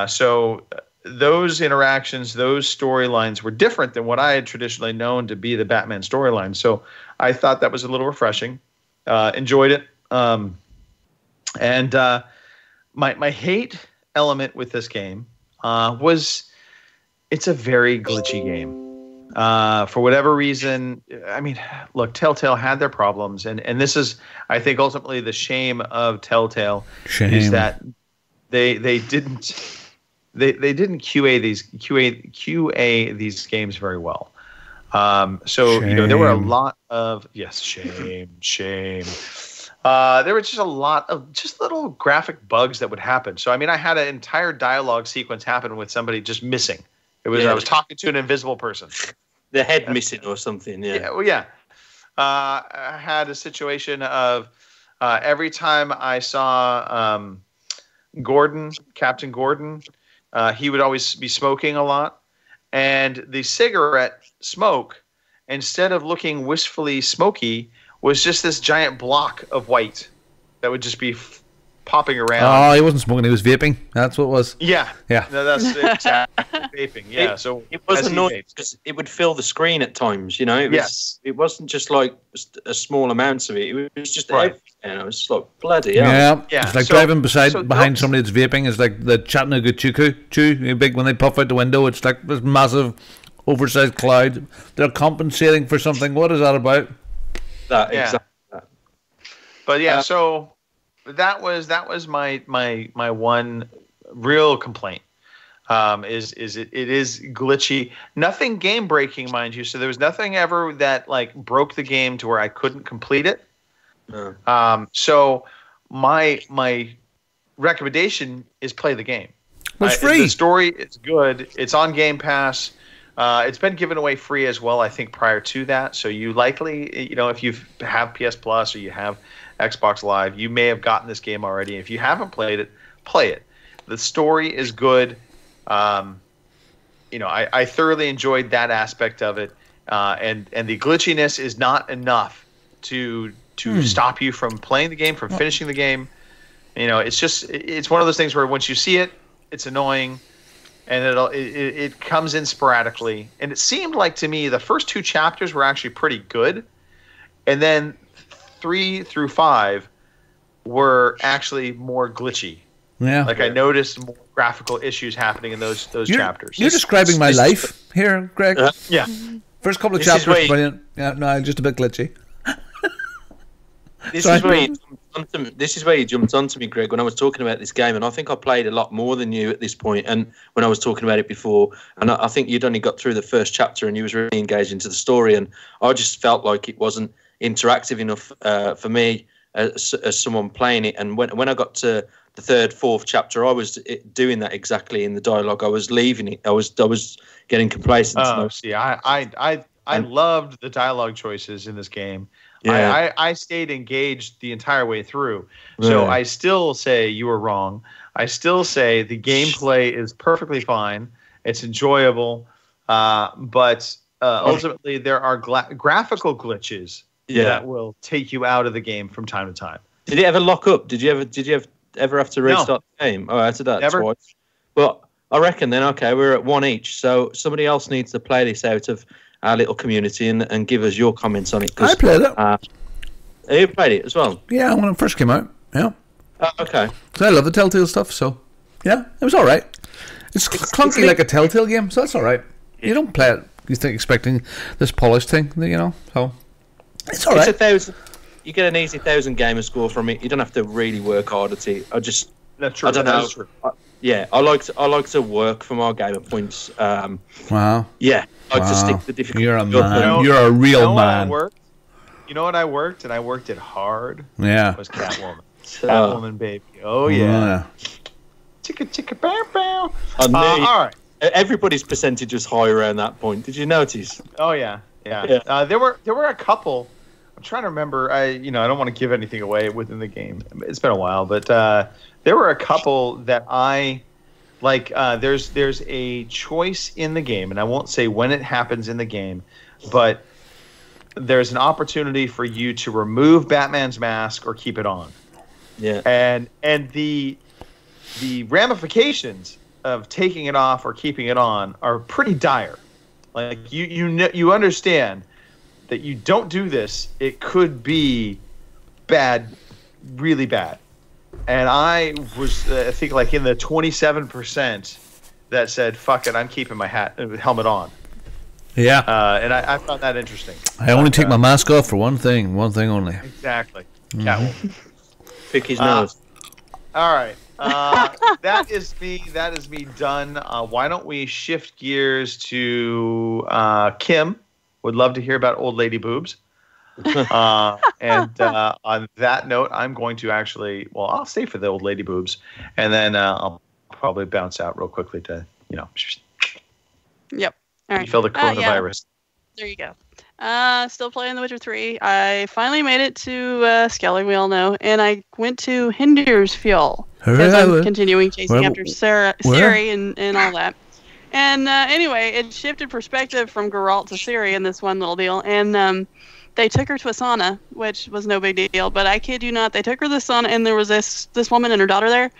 So those interactions, those storylines were different than what I had traditionally known to be the Batman storyline. So I thought that was a little refreshing. Enjoyed it. And my hate element with this game was it's a very glitchy game. For whatever reason, I mean, look, Telltale had their problems, and this is, I think, ultimately the shame of Telltale is that they didn't QA these games very well. So there were a lot of shame. There were just a lot of just little graphic bugs that would happen. So I mean, I had an entire dialogue sequence happen with somebody just missing. It was I was talking to an invisible person. The head missing or something. Yeah. I had a situation of every time I saw Captain Gordon, he would always be smoking a lot. And the cigarette smoke, instead of looking wistfully smoky, was just this giant block of white that would just be popping around. Oh, he wasn't smoking; he was vaping. That's what it was. Yeah. No, that's exactly vaping. Yeah, so it was annoying because it would fill the screen at times. It wasn't just like a small amount of it. It was just everything. And I was just like, bloody hell. Yeah. It's like driving behind somebody that's vaping. It's like the Chattanooga chew, big when they puff out the window. It's like this massive, oversized cloud. They're compensating for something. What is that about? Exactly. But so that was my one real complaint. Is it is glitchy. Nothing game breaking, mind you. So there was nothing ever that like broke the game to where I couldn't complete it. So my recommendation is play the game. It's free. The story is good. It's on Game Pass. It's been given away free as well, I think, prior to that. So you likely, if you have PS Plus or you have Xbox Live, you may have gotten this game already. If you haven't played it, play it. The story is good. I thoroughly enjoyed that aspect of it. And the glitchiness is not enough to stop you from playing the game, from finishing the game. It's one of those things where once you see it, it's annoying. And it comes in sporadically. And it seemed like to me the first 2 chapters were actually pretty good. And then 3 through 5 were actually more glitchy. Yeah. Like I noticed more graphical issues happening in those chapters. You're describing my life here, Greg. Yeah. First couple of chapters, brilliant. Yeah, no, just a bit glitchy. This is where you jumped onto me, Greg, when I was talking about this game, and I think I played a lot more than you at this point. And when I was talking about it before, and I think you'd only got through the first chapter, and you was really engaged into the story, and I just felt like it wasn't interactive enough for me as someone playing it. And when I got to the 3rd, 4th chapter, I was doing that exactly in the dialogue. I was leaving it. I was getting complacent. Oh, see, I loved the dialogue choices in this game. Yeah. I stayed engaged the entire way through. So I still say you were wrong. I still say the gameplay is perfectly fine. It's enjoyable. But ultimately, there are graphical glitches that will take you out of the game from time to time. Did it ever lock up? Did you ever have to restart the game? Oh, after that, never. Twice. Well, I reckon then, okay, we're at 1 each. So somebody else needs to play this out of our little community and give us your comments on it. I played it. You played it as well? Yeah, when it first came out. Yeah. Okay. So I love the Telltale stuff, so yeah, it was all right. It's clunky like a Telltale game, so that's all right. You don't play it expecting this polished thing, so it's all right. You get an easy 1,000 gamer score from it. You don't have to really work hard at it. That's true. I don't know. I like to work for my gamer points. Wow. Yeah, I like to stick the difficult. You're a man. You're a real man. You know what I worked, and I worked it hard. Yeah. Was Catwoman. Catwoman, baby. Oh yeah. Chicka chicka bow bow. All right. Everybody's percentage was high around that point. Did you notice? Oh yeah. There were a couple. I'm trying to remember. I don't want to give anything away within the game. It's been a while, but there were a couple that I like. There's a choice in the game, and I won't say when it happens in the game, but there's an opportunity for you to remove Batman's mask or keep it on. Yeah. And the ramifications of taking it off or keeping it on are pretty dire. Like you understand that you don't do this, it could be bad, really bad. And I was, I think, like in the 27% that said, "Fuck it, I'm keeping my helmet on." Yeah. And I found that interesting. I only take my mask off for one thing only. Exactly. Catwoman. Pick his nose. All right. That is me done. Why don't we shift gears to Kim would love to hear about old lady boobs. And on that note, I'm going to actually, well, I'll stay for the old lady boobs, and then I'll probably bounce out real quickly to, Yep. All right. fill the coronavirus. There you go. Still playing The Witcher 3. I finally made it to Skellig, we all know, and I went to Hindersfjall because I'm continuing chasing after Ciri and all that. And anyway, it shifted perspective from Geralt to Ciri in this one little deal, and they took her to a sauna, which was no big deal, but I kid you not, they took her to the sauna, and there was this woman and her daughter there,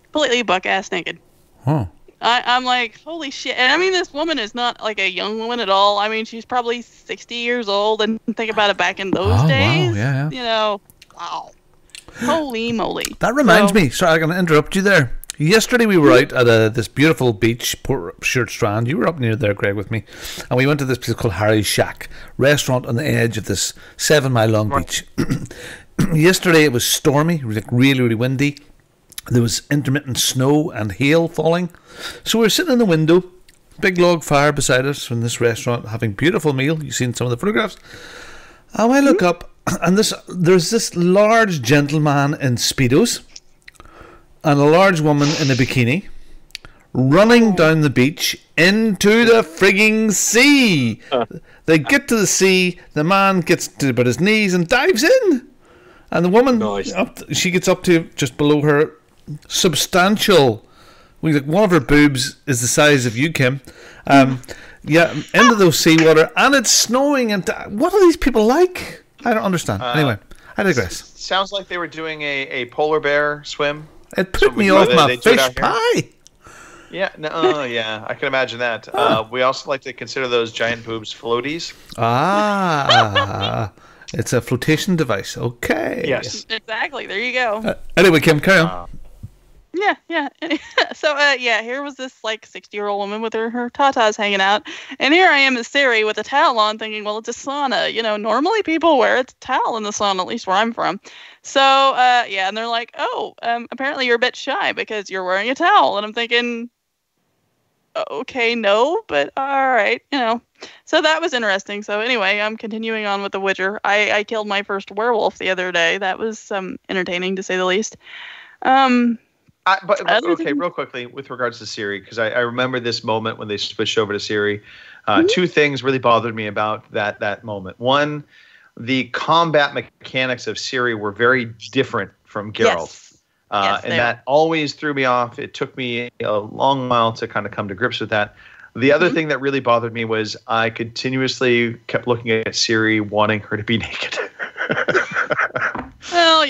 completely buck-ass naked. Huh. I'm like, holy shit. And I mean, this woman is not like a young woman at all. I mean, she's probably 60 years old. And think about it back in those days. Wow, yeah. You know, wow. Holy moly. That reminds me. Sorry, I'm going to interrupt you there. Yesterday we were out at this beautiful beach, Port Stewart Strand. You were up near there, Greg, with me. And we went to this place called Harry's Shack, restaurant on the edge of this 7-mile long beach. Yesterday it was stormy, like really, really windy. There was intermittent snow and hail falling. So we were sitting in the window, big log fire beside us from this restaurant, having a beautiful meal. You've seen some of the photographs. And I look up, and there's this large gentleman in Speedos and a large woman in a bikini running down the beach into the frigging sea. They get to the sea, the man gets to about his knees and dives in. And the woman, she gets up to just below her substantial, one of her boobs is the size of you, Kim. Into those seawater, and it's snowing. And what are these people like? I don't understand. Anyway, I digress. Sounds like they were doing a polar bear swim. It put me off my fish pie. Yeah, I can imagine that. We also like to consider those giant boobs floaties. It's a flotation device. Okay. Yes. Exactly. There you go. Anyway, Kim, carry on. Yeah. So, here was this, 60-year-old woman with her tatas hanging out. And here I am as Ciri with a towel on thinking, well, it's a sauna. Normally people wear a towel in the sauna, at least where I'm from. So, and they're like, apparently you're a bit shy because you're wearing a towel. And I'm thinking, okay, no, but all right, So that was interesting. So anyway, I'm continuing on with The Witcher. I killed my first werewolf the other day. That was entertaining, to say the least. Real quickly, with regards to Ciri, because I remember this moment when they switched over to Ciri. Two things really bothered me about that moment. One, the combat mechanics of Ciri were very different from Geralt. And that always threw me off. It took me a long while to kind of come to grips with that. The other thing that really bothered me was I continuously kept looking at Ciri, wanting her to be naked. Well,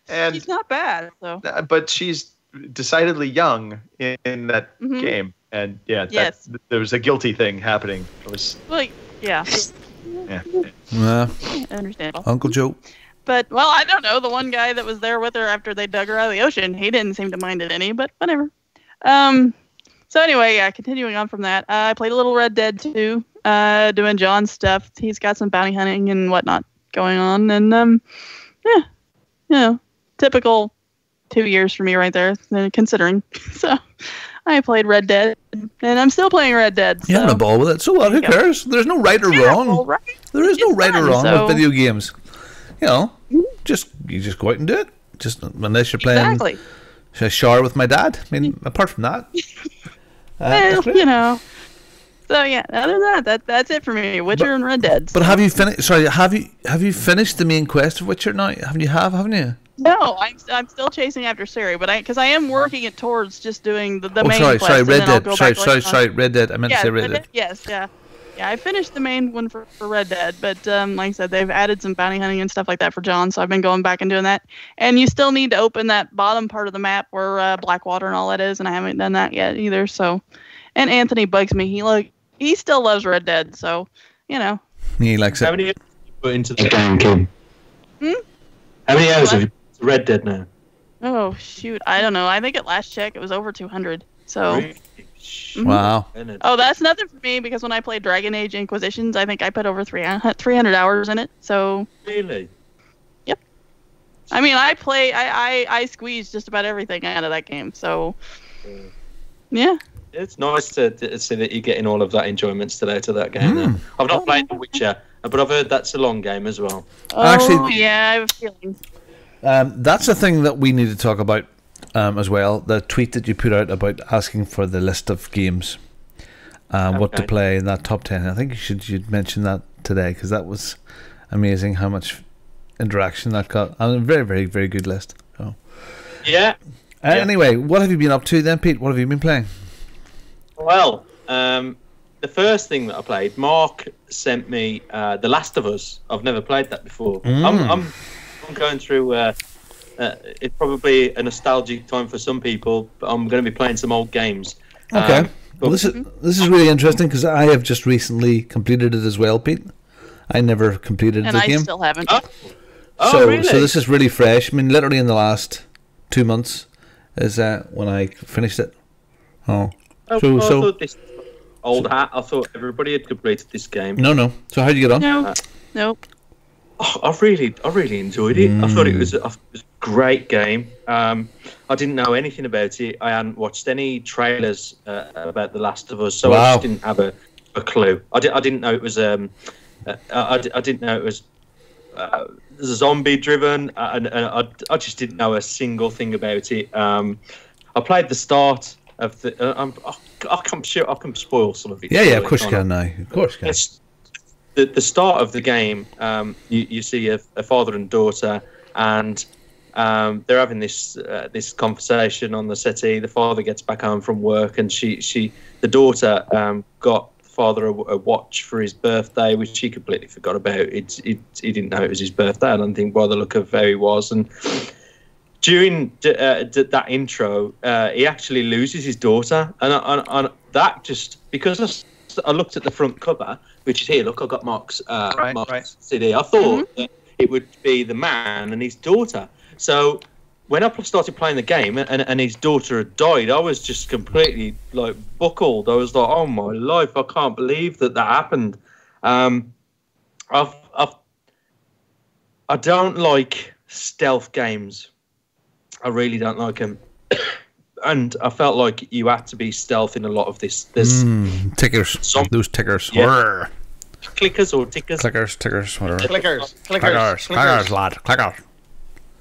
and she's not bad, so. But she's decidedly young in that game, and there was a guilty thing happening. It was understandable. Uncle Joe. But I don't know. The one guy that was there with her after they dug her out of the ocean, he didn't seem to mind it any. But whatever. So anyway, continuing on from that, I played a little Red Dead 2, doing John's stuff. He's got some bounty hunting and whatnot going on, and typical 2 years for me right there, considering. So I played Red Dead, and I'm still playing Red Dead. So. You having a ball with it? So what? Who cares? There's no right or wrong. Right? There is no right or wrong with video games. You just go out and do it. Just unless you're playing. Exactly. Should I shower with my dad? I mean, apart from that. So yeah, other than that's it for me. Witcher and Red Dead. But have you finished? Sorry, have you finished the main quest of Witcher now? Haven't you? No, I'm still chasing after Ciri, but because I am working it towards just doing the main quest. Sorry, Red Dead. Sorry, Red Dead. I meant to say Red Dead. Yes, yeah. Yeah, I finished the main one for Red Dead, but like I said, they've added some bounty hunting and stuff like that for John, so I've been going back and doing that. And you still need to open that bottom part of the map where Blackwater and all that is, and I haven't done that yet either. So, and Anthony bugs me. He still loves Red Dead, so he likes it. How many hours have you put into the game, Kim? How many hours have you put into Red Dead now? Oh shoot, I don't know. I think at last check it was over 200. So. Really? Wow. Oh, that's nothing for me because when I played Dragon Age Inquisitions, I think I put over 300 hours in it. So. Really? Yep. I mean, I squeezed just about everything out of that game. So. Yeah. it's nice to see that you're getting all of that enjoyment still out of that game. Now. I've not played The Witcher, but I've heard that's a long game as well. Oh, Actually, yeah, I have a feeling. That's a thing that we need to talk about as well. The tweet that you put out about asking for the list of games, what to play in that top 10. I think you'd mention that today because that was amazing how much interaction that got. And a very, very, very good list. So. Yeah. Anyway, what have you been up to then, Pete? What have you been playing? Well, the first thing that I played, Mark sent me The Last of Us. I've never played that before. I'm going through. It's probably a nostalgic time for some people, but I'm going to be playing some old games. Okay. Well, this is really interesting because I have just recently completed it as well, Pete. I never completed the game. And I still haven't. Oh, really? So this is really fresh. I mean, literally in the last 2 months is when I finished it. I thought this old hat. I thought everybody had completed this game. No. So how'd you get on? No. Nope. I really enjoyed it. I thought it was a great game. I didn't know anything about it. I hadn't watched any trailers about The Last of Us, so I just didn't have a clue. I didn't know it was. I didn't know it was zombie driven, and I just didn't know a single thing about it. I played the start of the. I can spoil some of it. Yeah, of course you can now. Of course you can. The start of the game, you see a father and daughter, and they're having this conversation on the settee. The father gets back home from work, and the daughter got the father a watch for his birthday, which he completely forgot about. He didn't know it was his birthday. I don't think by the look of how he was. And during that intro, he actually loses his daughter, and that just because I looked at the front cover, which is here. Look, I got Mark's CD. I thought that it would be the man and his daughter. So when I started playing the game and his daughter had died, I was just completely buckled. I was like, "Oh my life! I can't believe that happened." I don't like stealth games. I really don't like them. And I felt like you had to be stealth in a lot of this. There's tickers. Those tickers. Yeah. Clickers or tickers? Tickers, whatever. Clickers, lad. Clickers.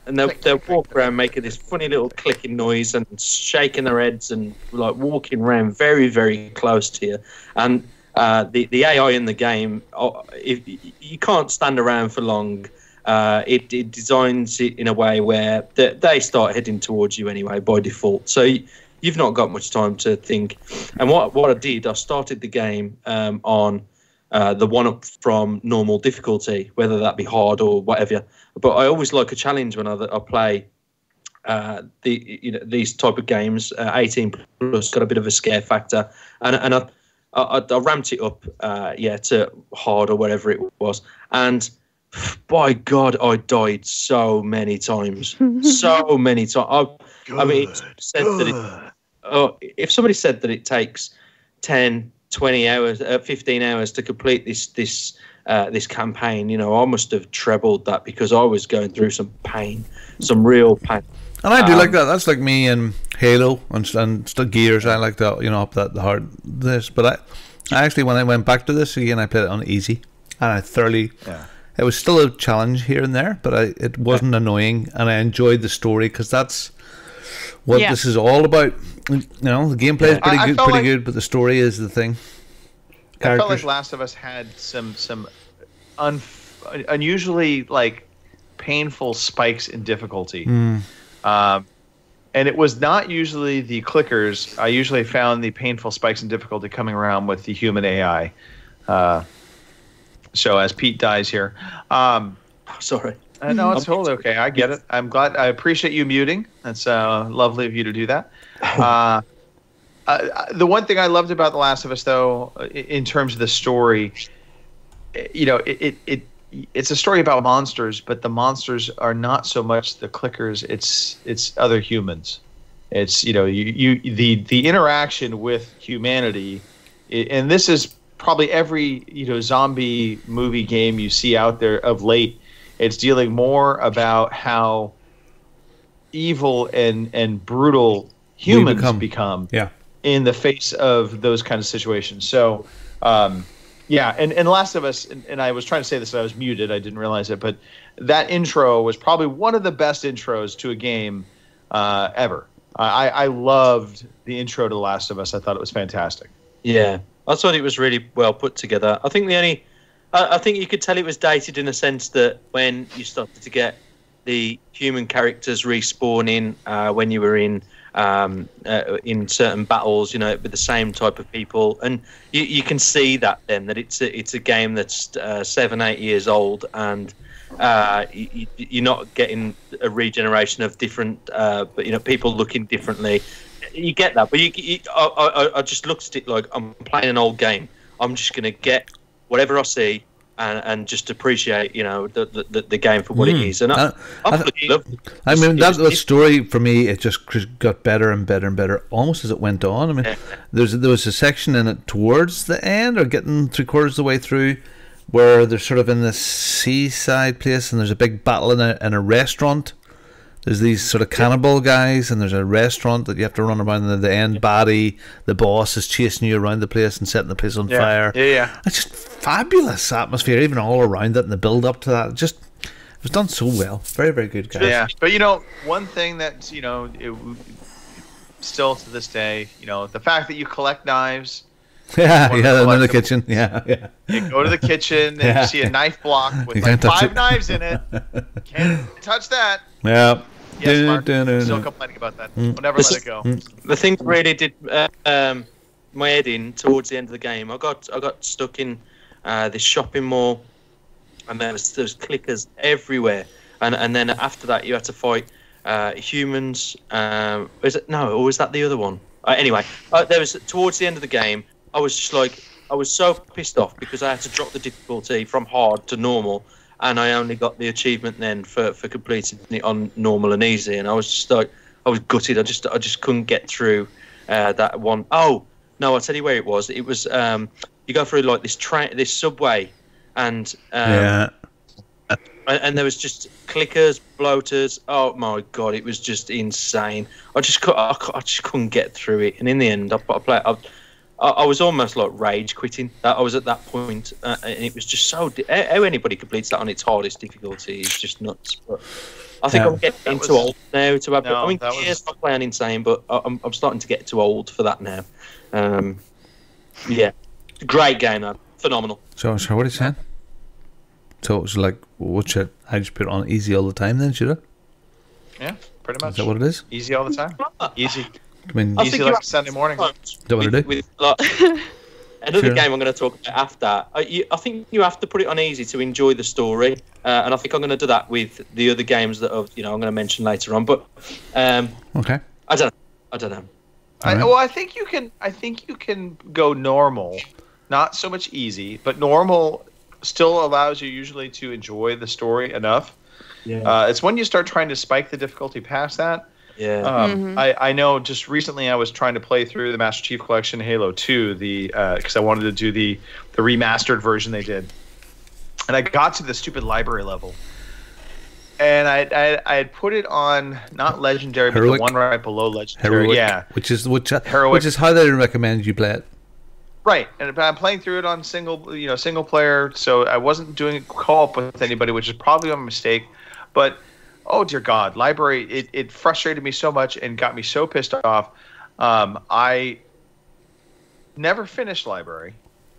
And they'll walk around making this funny little clicking noise and shaking their heads and walking around very, very close to you. And the AI in the game, if you can't stand around for long. It designs it in a way where they start heading towards you anyway by default. So you've not got much time to think. And what I did, I started the game on the one up from normal difficulty, whether that be hard or whatever. But I always like a challenge when I play these type of games. 18 plus got a bit of a scare factor, and I ramped it up to hard or whatever it was, and. By God, I died so many times. So many times. I mean, if somebody said that it takes 10, 20 hours, 15 hours to complete this campaign, I must have trebled that because I was going through some pain, some real pain. And I do like that. That's like me and Halo and Gears. I like that, up that hard this. But I actually, when I went back to this again, I played it on easy, and I thoroughly. Yeah. It was still a challenge here and there, but it wasn't annoying, and I enjoyed the story because that's what this is all about. The gameplay is pretty good, but the story is the thing. I felt like Last of Us had some unusually painful spikes in difficulty, and it was not usually the clickers. I usually found the painful spikes in difficulty coming around with the human AI. So as Pete dies here, sorry. No, it's totally okay. I get it. I'm glad. I appreciate you muting. That's lovely of you to do that. The one thing I loved about The Last of Us, though, in terms of the story, it's a story about monsters, but the monsters are not so much the clickers. It's other humans. It's the interaction with humanity, and this is. Probably every zombie movie game you see out there of late, it's dealing more about how evil and brutal humans become. Yeah. in the face of those kind of situations. So, yeah, and Last of Us, and I was trying to say this, and I was muted. I didn't realize it, but that intro was probably one of the best intros to a game ever. I loved the intro to The Last of Us. I thought it was fantastic. Yeah, I thought it was really well put together. I think I think you could tell it was dated in a sense that when you started to get the human characters respawning when you were in certain battles, with the same type of people, and you can see that then that it's a game that's 7-8 years old, and you're not getting a regeneration of different, but people looking differently. You get that, but I just looked at it like I'm playing an old game. I'm just going to get whatever I see and just appreciate, the game for what it is. And I mean, that story for me, it just got better and better and better almost as it went on. I mean, there was a section in it towards the end, or getting 3/4 of the way through, where they're sort of in this seaside place, and there's a big battle in a restaurant. There's these sort of cannibal guys, and there's a restaurant that you have to run around, and at the end, Baddie, the boss, is chasing you around the place and setting the place on fire. Yeah. It's just fabulous atmosphere, even all around it, and the build up to that. It was done so well. Very, very good, guys. Yeah, but one thing that still to this day, the fact that you collect knives. Yeah, in the kitchen. Yeah. You go to the kitchen and you see a knife block with like 5 knives in it. Can't touch that. Yeah. Yes, Mark. Still complaining about that. We'll never let it go. The thing that really did my head in towards the end of the game, I got stuck in this shopping mall, and there was clickers everywhere, and then after that you had to fight humans. Was that the other one? Anyway, there was towards the end of the game. I was just like, I was so pissed off because I had to drop the difficulty from hard to normal, and I only got the achievement then for completing it on normal and easy, and I was just like, I was gutted. I just couldn't get through that one. Oh no, I'll tell you where it was. It was you go through like this subway, and and there was just clickers, bloaters. Oh my god, it was just insane. I just couldn't get through it, and in the end, I was almost like rage quitting. I was at that point, and it was just so. How anybody completes that on its hardest difficulty is just nuts. But I think I'm getting too old now to have. I mean, years not playing insane, but I'm starting to get too old for that now. Yeah, great game, though. Phenomenal. So what are you saying? So it was like, I just put it on easy all the time then, should I? Yeah, pretty much. Is that what it is? Easy all the time. Easy. I mean, easy like Sunday morning. Is that what I do? Another game I'm going to talk about after. I think you have to put it on easy to enjoy the story, and I think I'm going to do that with the other games that I'm going to mention later on. But okay, I don't know. I think you can. I think you can go normal, not so much easy, but normal still allows you usually to enjoy the story enough. Yeah. It's when you start trying to spike the difficulty past that. Yeah. I know just recently I was trying to play through the Master Chief Collection Halo 2, because I wanted to do the remastered version they did. And I got to the stupid library level. And I had put it on not legendary, Heroic? but the one right below legendary. Heroic, yeah. Which is Heroic. how they recommend you play it. Right, and I'm playing through it on single player, so I wasn't doing co-op with anybody, which is probably a mistake. But oh dear God, library! It frustrated me so much and got me so pissed off. I never finished library,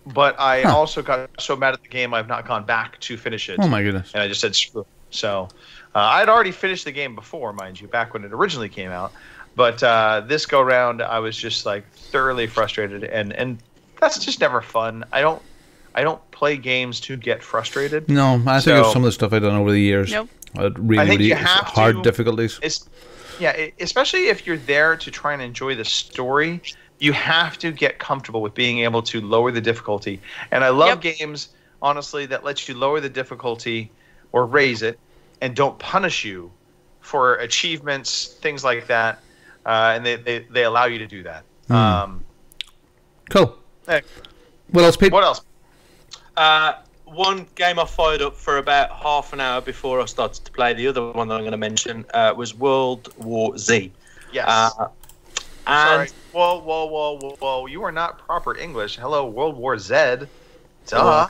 but I also got so mad at the game I've not gone back to finish it. Oh my goodness! And I just said screw it. So I'd already finished the game before, mind you, back when it originally came out. But this go round, I was just like thoroughly frustrated, and that's just never fun. I don't play games to get frustrated. No, I think of some of the stuff I've done over the years. Nope. Really hard difficulties. Especially if you're there to try and enjoy the story, you have to get comfortable with being able to lower the difficulty. And I love games, honestly, that lets you lower the difficulty or raise it and don't punish you for achievements, things like that. And they allow you to do that. Cool. Hey. What else, Pete? What else? One game I fired up for about half an hour before I started to play. The other one that I'm going to mention was World War Z. Yes. Sorry. Whoa. You are not proper English. Hello, World War Z. Duh.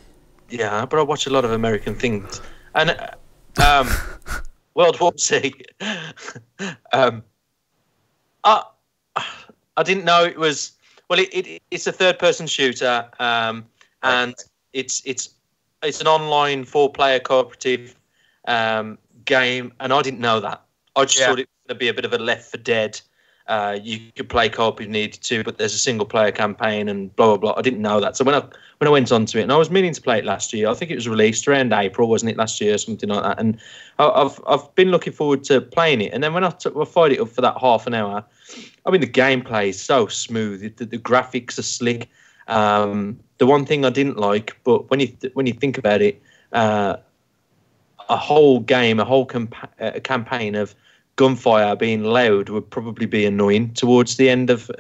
Yeah, but I watch a lot of American things. And World War Z. I didn't know it was... Well, it's a third-person shooter, and it's an online 4-player cooperative game, and I didn't know that. I just thought it was going to be a bit of a Left 4 Dead. You could play co-op if you needed to, but there's a single-player campaign and blah, blah, blah. I didn't know that. So when I went onto it, and I was meaning to play it last year, I think it was released around April, wasn't it, last year, something like that, and I've been looking forward to playing it, and then when I fired it up for that half an hour, I mean, the gameplay is so smooth. The graphics are slick. The one thing I didn't like, but when you think about it, a whole game, a whole campaign of gunfire being loud would probably be annoying towards the end of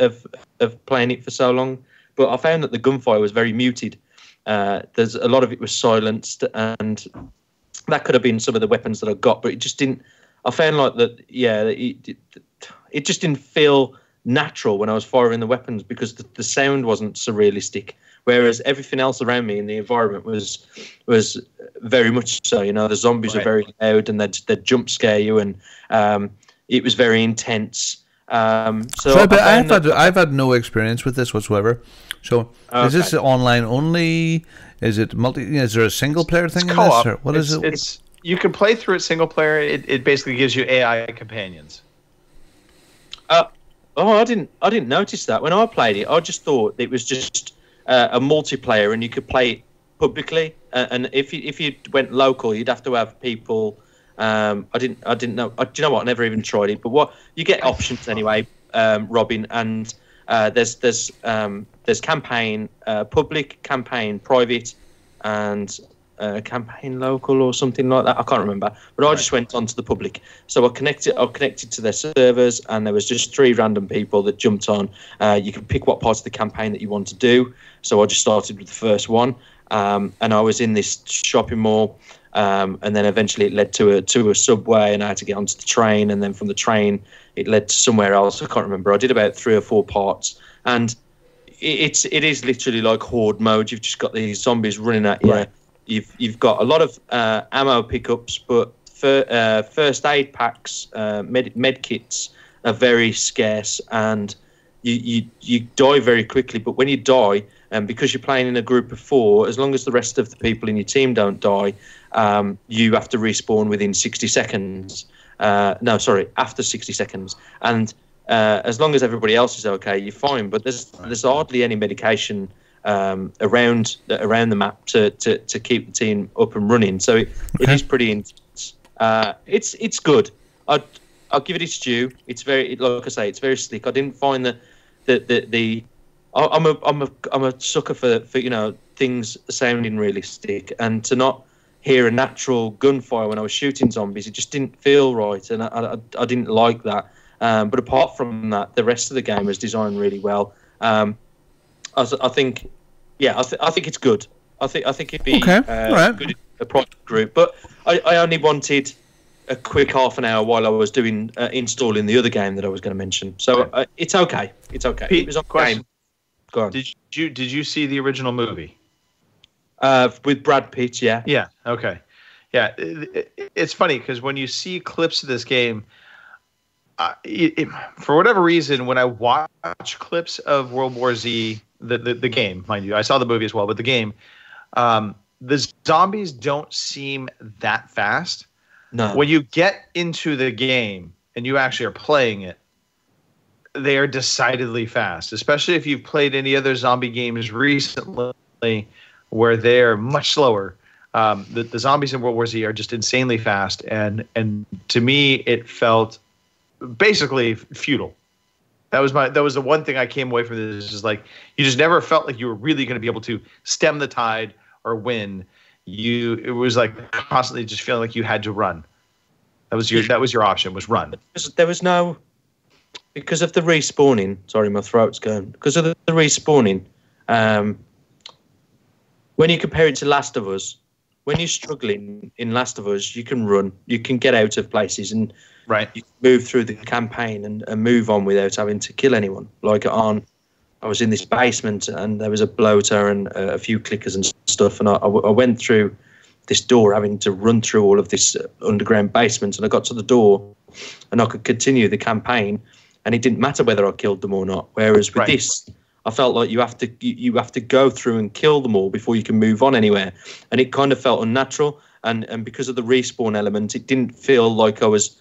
playing it for so long. But I found that the gunfire was very muted. There's a lot of it was silenced, and that could have been some of the weapons that I got, but it just didn't. I found like that. Yeah, it just didn't feel natural when I was firing the weapons because the sound wasn't so realistic. Whereas everything else around me in the environment was very much so. You know, the zombies are very loud and they'd jump scare you, and it was very intense. But I've had no experience with this whatsoever. So is this online only? Is it multi? Is there a single player thing in this? Or what is it? You can play through it single player. It basically gives you AI companions. I didn't notice that when I played it. I just thought it was just a multiplayer, and you could play it publicly. And if you went local, you'd have to have people. I didn't know. Do you know what? I never even tried it. But what you get options anyway, Robin. And there's campaign, public, campaign, private, and campaign local or something like that. I can't remember. But I just went onto the public. So I connected to their servers, and there was just 3 random people that jumped on. You can pick what parts of the campaign that you want to do. So I just started with the first one, and I was in this shopping mall. And then eventually it led to a subway, and I had to get onto the train, and then from the train it led to somewhere else. I can't remember. I did about 3 or 4 parts, and it is literally like horde mode. You've just got these zombies running at you. Right. You've got a lot of ammo pickups, but first aid packs, med kits are very scarce, and you die very quickly. But when you die, and because you're playing in a group of 4, as long as the rest of the people in your team don't die, you have to respawn within 60 seconds. After 60 seconds. And as long as everybody else is okay, you're fine. But there's hardly any medication around the map to keep the team up and running. So it is pretty intense. It's good. I'll give it its due. It's very, like I say, it's very slick. I didn't find I'm a sucker for things sounding realistic, and to not hear a natural gunfire when I was shooting zombies, it just didn't feel right, and I didn't like that. But apart from that, the rest of the game was designed really well. I think it's good. I think it'd be good in a private group. But I only wanted a quick half an hour while I was doing installing the other game that I was going to mention. So it's okay. It's okay. Pete, it was on question. game. Go on. Did you see the original movie? With Brad Pitt, yeah. Yeah. Okay. Yeah. It's funny because when you see clips of this game, for whatever reason, when I watch clips of World War Z, the game, mind you, I saw the movie as well, but the game, the zombies don't seem that fast. No. When you get into the game and you actually are playing it, they are decidedly fast, especially if you've played any other zombie games recently where they're much slower. The zombies in World War Z are just insanely fast, and to me it felt basically futile. That was the one thing I came away from this, is like you just never felt like you were really going to be able to stem the tide or win. It was like constantly just feeling like you had to run. That was your option, was run. There was no, because of the respawning. Sorry, my throat's going. Because of the respawning. When you compare it to Last of Us, when you're struggling in Last of Us, you can run, you can get out of places, and Right. you move through the campaign and move on without having to kill anyone. Like I was in this basement and there was a bloater and a few clickers and stuff, and I went through this door having to run through all of this underground basement, and I got to the door and I could continue the campaign, and it didn't matter whether I killed them or not. Whereas with this, I felt like you have to go through and kill them all before you can move on anywhere, and it kind of felt unnatural. And because of the respawn element, it didn't feel like I was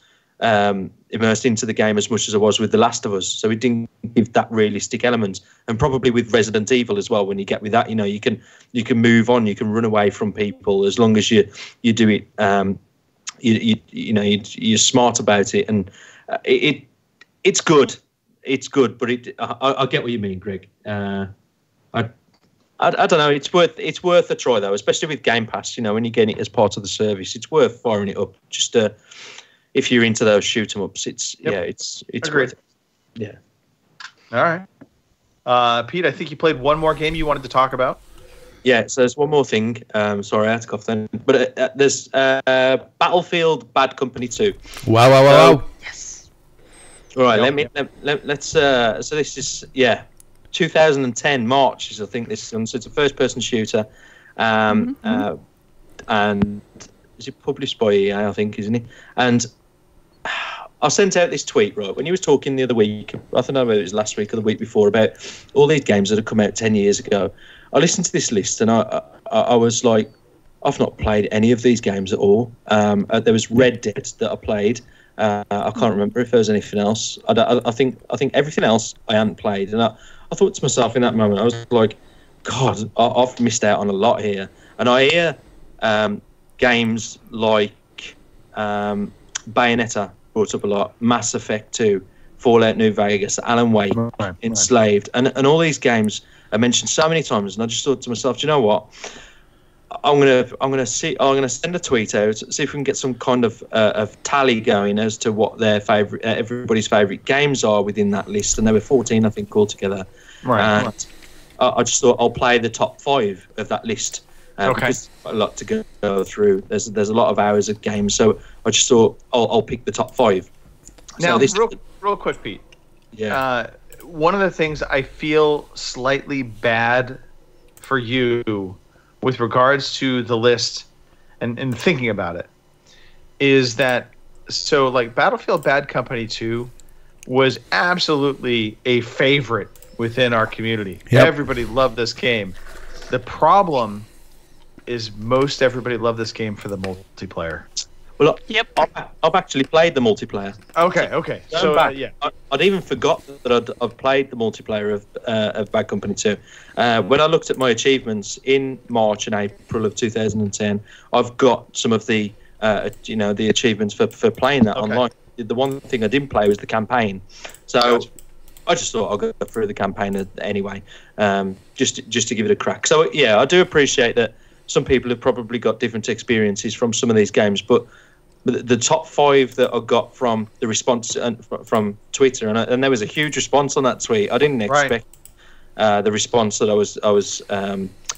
immersed into the game as much as I was with The Last of Us. So it didn't give that realistic element. And probably with Resident Evil as well, when you get with that, you can move on, you can run away from people as long as you do it. You're smart about it, and it's good. It's good, but I get what you mean, Greg. I don't know. It's worth a try though, especially with Game Pass. When you get it as part of the service, it's worth firing it up. Just if you're into those shoot 'em ups, it's worth it. Yeah. All right. Pete, I think you played one more game you wanted to talk about. Yeah. So there's one more thing. Sorry, I had to cough then. But there's Battlefield Bad Company 2. Wow. Yes. All right. Let's. So this is 2010 March is I think this one. So it's a first-person shooter, and is it published by EA? I think, isn't it? And I sent out this tweet right when he was talking the other week. I don't know whether it was last week or the week before about all these games that had come out 10 years ago. I listened to this list and I was like, I've not played any of these games at all. There was Red Dead that I played. I can't remember if there was anything else. I think everything else I hadn't played, and I thought to myself in that moment, I was like, God, I've missed out on a lot here. And I hear games like Bayonetta brought up a lot, Mass Effect 2, Fallout New Vegas, Alan Wake, Enslaved, and all these games are mentioned so many times, and I just thought to myself, do you know what? I'm gonna send a tweet out, see if we can get some kind of tally going as to what their favorite, everybody's favorite games are within that list, and there were 14, I think, altogether. Right. And I just thought I'll play the top 5 of that list. Because a lot to go through. There's a lot of hours of games, so I just thought I'll pick the top 5. Now, real quick, Pete. Yeah. One of the things I feel slightly bad for you with regards to the list and thinking about it is that Battlefield Bad Company 2 was absolutely a favorite within our community. Yep. Everybody loved this game. The problem is most everybody loved this game for the multiplayer. Well, I've actually played the multiplayer. Okay. So I'd even forgot that I've played the multiplayer of Bad Company 2. When I looked at my achievements in March and April of 2010, I've got some of the the achievements for playing that online. The one thing I didn't play was the campaign, so I just thought I'll go through the campaign anyway, just to give it a crack. So I do appreciate that. Some people have probably got different experiences from some of these games, but the top 5 that I got from the response from Twitter, and there was a huge response on that tweet. I didn't expect the response that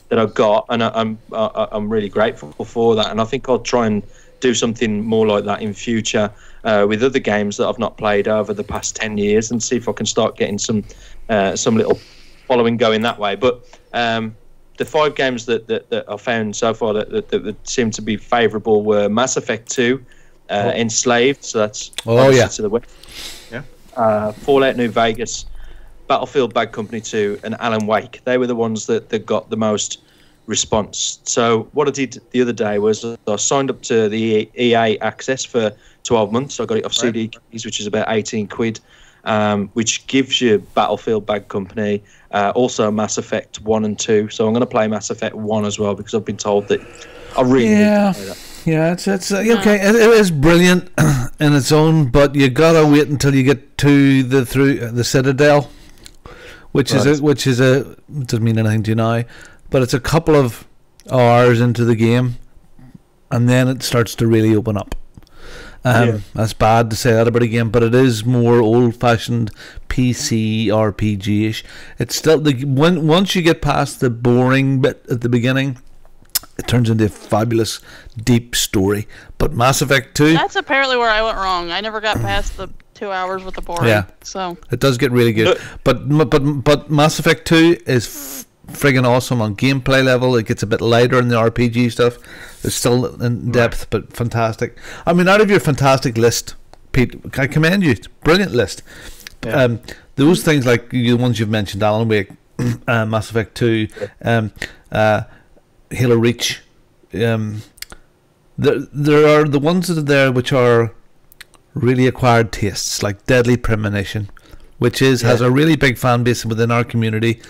that I got, and I'm really grateful for that. And I think I'll try and do something more like that in future with other games that I've not played over the past 10 years, and see if I can start getting some little following going that way. But the 5 games that I found so far that seem to be favourable were Mass Effect 2, Enslaved, so that's to the west. Yeah. Fallout New Vegas, Battlefield Bad Company 2, and Alan Wake. They were the ones that got the most response. So what I did the other day was I signed up to the EA Access for 12 months. I got it off CD Keys, which is about 18 quid. Which gives you Battlefield Bad Company, also Mass Effect 1 and 2. So I'm going to play Mass Effect 1 as well, because I've been told that I really need to play that. Yeah, it's okay. It is brilliant in its own, but you gotta wait until you get to the Citadel, which is doesn't mean anything to you now, but it's a couple of hours into the game, and then it starts to really open up. That's bad to say that about a game, but it is more old-fashioned PC RPG-ish. It's still once you get past the boring bit at the beginning, it turns into a fabulous, deep story. But Mass Effect 2... That's apparently where I went wrong. I never got past the 2 hours with the boring. Yeah. So it does get really good. But Mass Effect 2 is friggin' awesome on gameplay level. It gets a bit lighter in the RPG stuff. It's still in depth, but fantastic. I mean, out of your fantastic list, Pete, I commend you. It's a brilliant list. Yeah. Those things like the ones you've mentioned, Alan Wake, Mass Effect 2, Halo Reach. There are the ones that are there which are really acquired tastes, like Deadly Premonition, which has a really big fan base within our community,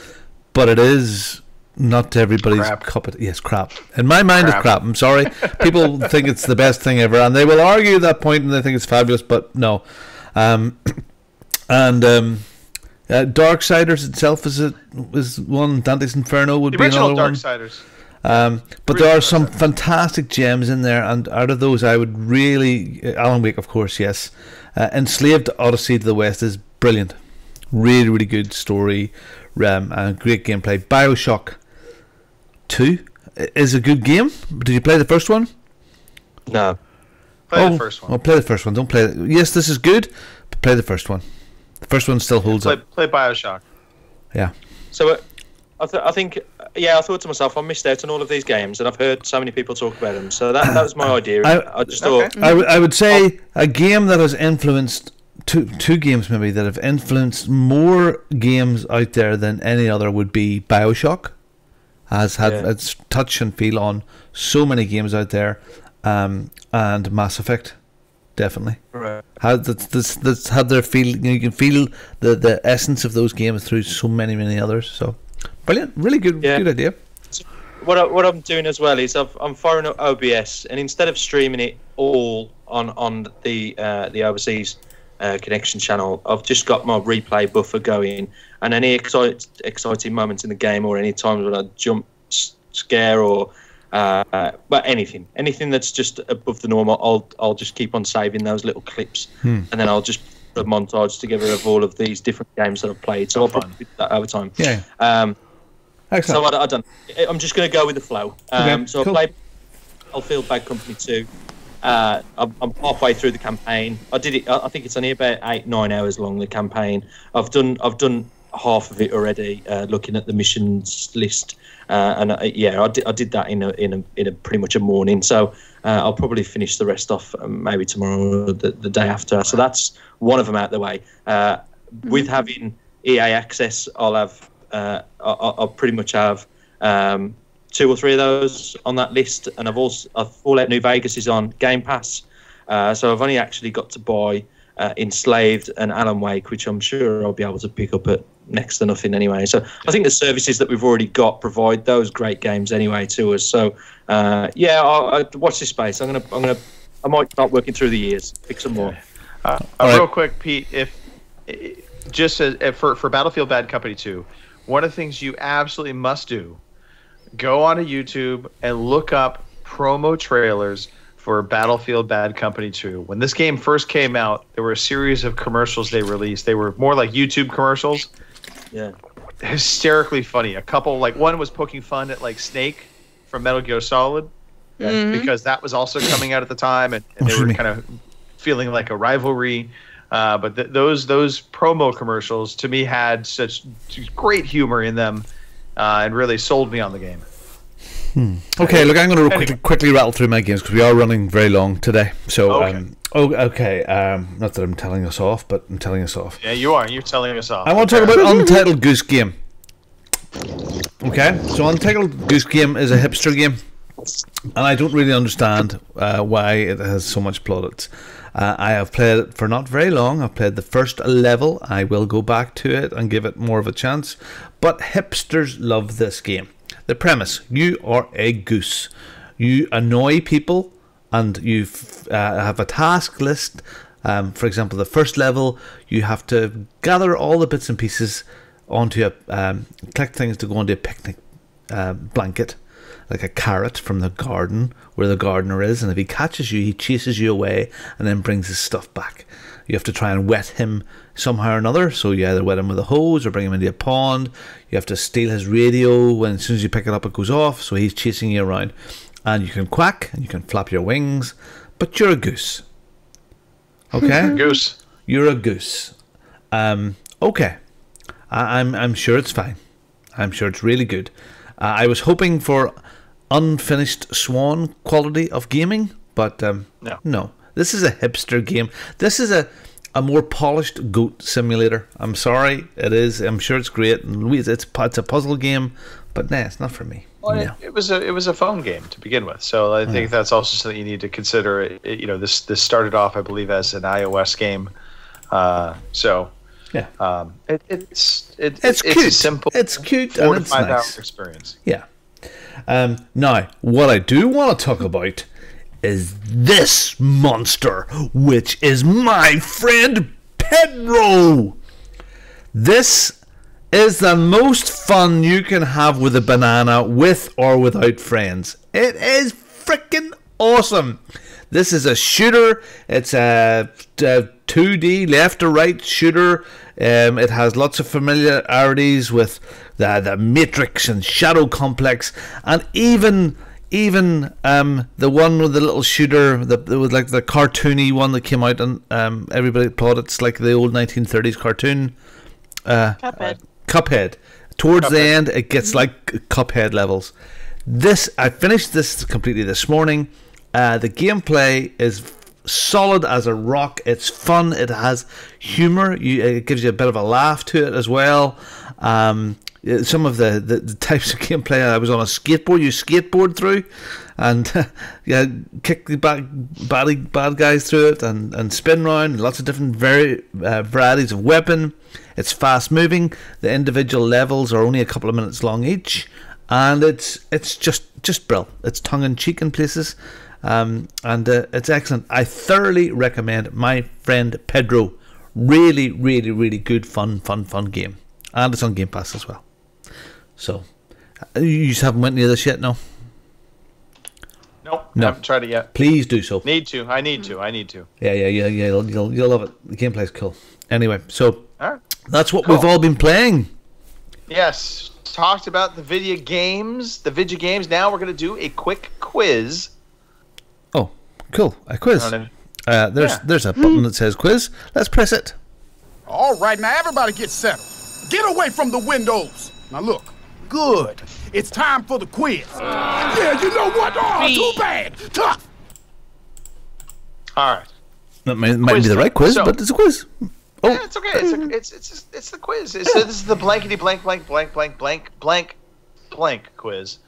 but it is not everybody's cup of crap. In my mind, it's crap. I'm sorry. People think it's the best thing ever, and they will argue that point, and they think it's fabulous, but no. Darksiders itself is one. Dante's Inferno would be another one. Darksiders. But there are some fantastic gems in there, and out of those I would really... Alan Wake, of course, yes. Enslaved Odyssey to the West is brilliant. Really, really good story, and great gameplay. Bioshock 2 is a good game. Did you play the first one? No. Play the first one. Well, play the first one. Don't play it. Yes, this is good, but play the first one. The first one still holds up. Play Bioshock. Yeah. So I think I thought to myself, I missed out on all of these games, and I've heard so many people talk about them. So that was my idea. I just thought... I would say a game that has influenced... Two games maybe that have influenced more games out there than any other would be Bioshock. Has had its touch and feel on so many games out there, and Mass Effect, definitely. Right. That's had their feel. You can feel the essence of those games through so many others. So brilliant, really good idea. So what I'm doing as well is I'm firing up OBS, and instead of streaming it all on the overseas connection channel, I've just got my replay buffer going, and any exciting moments in the game, or any times when I jump scare, or but anything that's just above the normal, I'll just keep on saving those little clips, and then I'll just put a montage together of all of these different games that I've played. So I'll probably do that over time. Yeah. So I don't. I'm just going to go with the flow. Okay, so cool. I played Battlefield Bad Company 2. I'm halfway through the campaign. I did it. I think it's only about 8-9 hours long, the campaign. I've done half of it already, looking at the missions list, and I did that in a pretty much a morning. So I'll probably finish the rest off maybe tomorrow or the day after. So that's one of them out the way. With having EA access, I'll have I'll pretty much have 2 or 3 of those on that list, and Fallout New Vegas is on Game Pass, so I've only actually got to buy Enslaved and Alan Wake, which I'm sure I'll be able to pick up at next to nothing anyway. So I think the services that we've already got provide those great games anyway to us. So I'll watch this space. I might start working through the years, pick some more. Real quick, Pete, for Battlefield Bad Company 2, one of the things you absolutely must do, go onto YouTube and look up promo trailers for Battlefield Bad Company 2. When this game first came out, there were a series of commercials they released. They were more like YouTube commercials. Yeah. Hysterically funny. A couple, like one was poking fun at like Snake from Metal Gear Solid, because that was also coming out at the time, and they were kind of feeling like a rivalry. But those promo commercials to me had such great humor in them. And really sold me on the game. Okay, look, I'm going to quickly rattle through my games because we are running very long today. So, okay. Not that I'm telling us off, but I'm telling us off. Yeah, you are. You're telling us off. I want to talk about Untitled Goose Game. Okay, so Untitled Goose Game is a hipster game, and I don't really understand why it has so much plaudits. I have played it for not very long. I've played the first level. I will go back to it and give it more of a chance. But hipsters love this game. The premise: you are a goose. You annoy people, and you have a task list. For example, the first level, you have to gather all the bits and pieces onto collect things to go onto a picnic blanket, like a carrot from the garden where the gardener is, and if he catches you, he chases you away and then brings his stuff back. You have to try and wet him somehow or another. So you either wet him with a hose or bring him into a pond. You have to steal his radio. When as soon as you pick it up, it goes off. So he's chasing you around. And you can quack and you can flap your wings. But you're a goose. Okay? Goose. You're a goose. Okay. I'm sure it's fine. I'm sure it's really good. I was hoping for unfinished Swan quality of gaming, but no. This is a hipster game. This is a more polished goat simulator. I'm sorry, it is. I'm sure it's great. It's a puzzle game, but nah, it's not for me. Well, no. it was a phone game to begin with, so I think that's also something you need to consider. This started off, I believe, as an iOS game, so yeah, it's cute. A simple, it's cute, 4 and to it's 5 nice. hour experience. Yeah. Now, what I do want to talk about is this monster, which is my friend Pedro. This is the most fun you can have with a banana, with or without friends. It is freaking awesome. This is a shooter. It's a 2D left to right shooter. It has lots of familiarities with the Matrix and Shadow Complex, and even the one with the little shooter, with like the cartoony one that came out and everybody applauded. It's like the old 1930s cartoon. Cuphead. Towards the end, it gets like Cuphead levels. I finished this completely this morning. The gameplay is solid as a rock. It's fun. It has humor. It gives you a bit of a laugh to it as well. Some of the types of gameplay, I was on a skateboard. You skateboard through and kick the bad guys through it and spin around. Lots of different varieties of weapon. It's fast moving. The individual levels are only a couple of minutes long each, and it's just brilliant. It's tongue in cheek in places, and it's excellent. I thoroughly recommend My Friend Pedro. Really, really, really good, fun game, and it's on Game Pass as well. So, you just haven't went near this yet, no? Nope, no. Haven't tried it yet. Please do so. Need to. I need to. Yeah. You'll love it. The gameplay's cool. Anyway, so all right. That's what we've all been playing. Yes, talked about the video games. Now we're going to do a quick quiz. Oh, cool. A quiz. There's a button that says quiz. Let's press it. All right, now everybody get settled. Get away from the windows. Now look, good. It's time for the quiz. Yeah, you know what? Oh, too bad. Tough. All right. That might be the right quiz, but it's a quiz. Oh, yeah, it's okay. It's the quiz. This is the blankety blank quiz,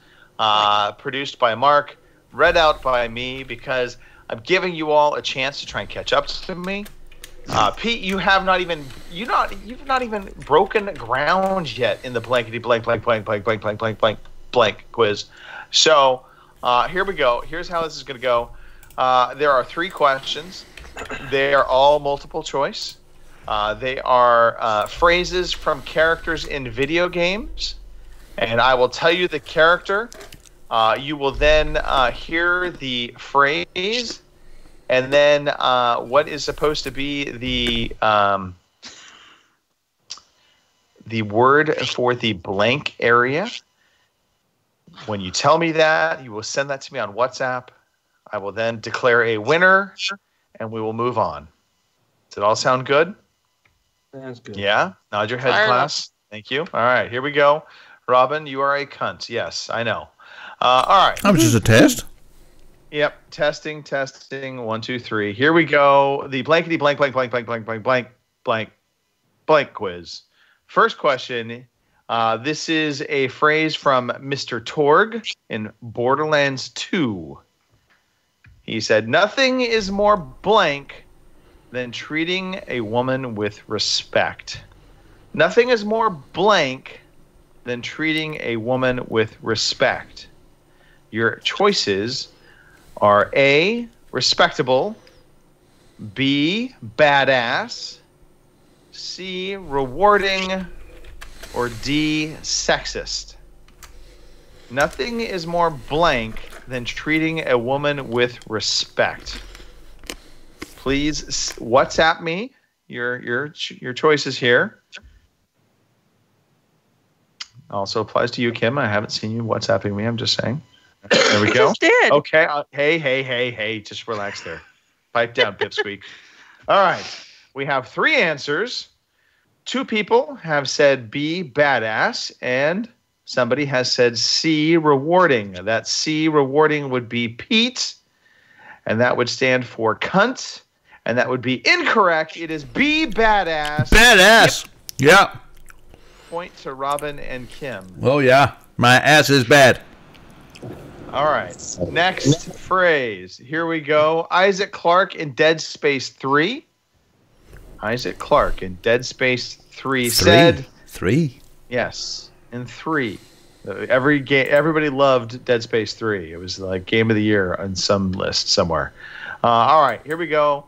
produced by Mark, read out by me because I'm giving you all a chance to try and catch up to me. Pete, you've not even broken ground yet in the blankety blank quiz. So here we go. Here's how this is going to go. There are 3 questions. They are all multiple choice. They are phrases from characters in video games, and I will tell you the character. You will then hear the phrase, and then what is supposed to be the word for the blank area. When you tell me that, you will send that to me on WhatsApp. I will then declare a winner, and we will move on. Does it all sound good? Sounds good. Yeah? Nod your head, class. Thank you. All right, here we go. Robin, you are a cunt. Yes, I know. All right. That was just a test. Yep. Testing. 1, 2, 3. Here we go. The blankety blank quiz. First question. This is a phrase from Mr. Torg in Borderlands 2. He said, "Nothing is more blank than treating a woman with respect." Nothing is more blank than treating a woman with respect. Your choices are A, respectable, B, badass, C, rewarding, or D, sexist. Nothing is more blank than treating a woman with respect. please WhatsApp me your choices here. Also applies to you, Kim. I haven't seen you WhatsApping me. I'm just saying. There we go. Just did. Okay. Hey. Just relax there. Pipe down, Pipsqueak. All right. We have 3 answers. 2 people have said B, badass, and somebody has said C, rewarding. That C, rewarding, would be Pete, and that would stand for cunt, and that would be incorrect. It is B, badass. Badass. Yeah. Point to Robin and Kim. Oh, yeah. My ass is bad. All right. Next phrase. Here we go. Isaac Clarke in Dead Space 3. Isaac Clarke in Dead Space 3 said... 3? Yes, in 3. Everybody loved Dead Space 3. It was like Game of the Year on some list somewhere. All right, here we go.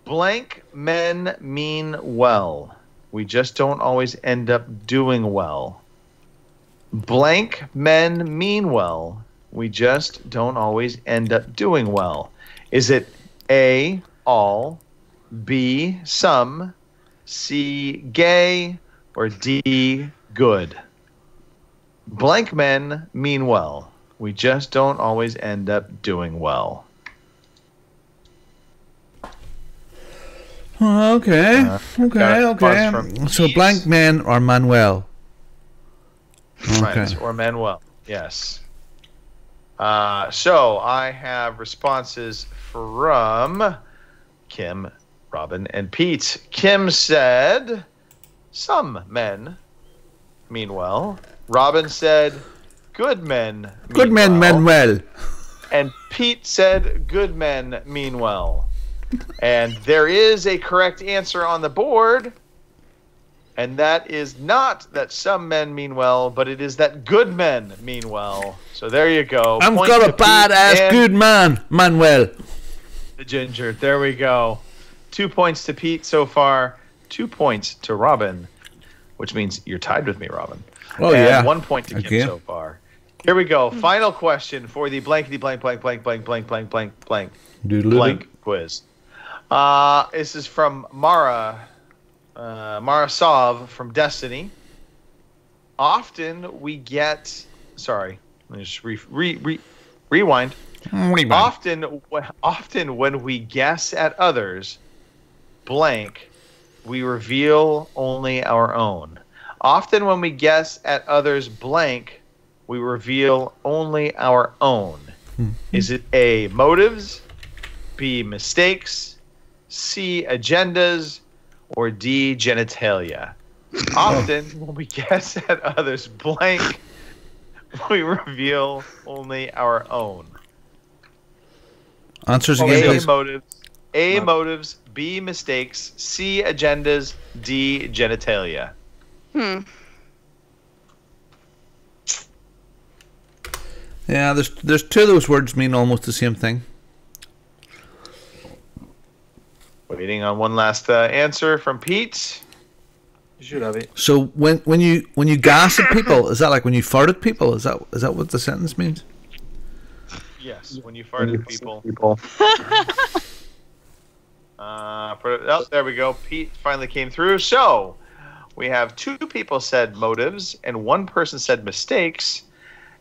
Blank men mean well. We just don't always end up doing well. Blank men mean well. We just don't always end up doing well. Is it A, all, B, some, C, gay, or D, good? Blank men mean well. We just don't always end up doing well. Okay. So blank men or Manuel. Okay. Right, or Manuel. Yes. So I have responses from Kim, Robin, and Pete. Kim said, some men mean well. Robin said, good men Good men, Manuel. And Pete said, good men mean well. And there is a correct answer on the board. And that is not that some men mean well, but it is that good men mean well. So there you go. I've got a badass good man, Manuel. The ginger. There we go. 2 points to Pete so far. 2 points to Robin, which means you're tied with me, Robin. Oh, and yeah. 1 point to Kim so far. Here we go. Final question for the blankety blank blank blank blank blank blank blank blank blank quiz. This is from Mara Sov from Destiny. Often we get... Sorry. Let me just rewind. Often when we guess at others, blank, we reveal only our own. Often when we guess at others, blank, we reveal only our own. Is it A, motives, B, mistakes, C, agendas, or D, genitalia? Often when we guess at others, blank, we reveal only our own. Answers again, please. A, motives, B, mistakes, C, agendas, D, genitalia. Yeah, there's 2 of those words mean almost the same thing. Waiting on one last answer from Pete. You should have it. So when you gas at people, is that like when you fart at people? Is that what the sentence means? Yes, when you fart at people. There we go. Pete finally came through. So we have 2 people said motives and 1 person said mistakes.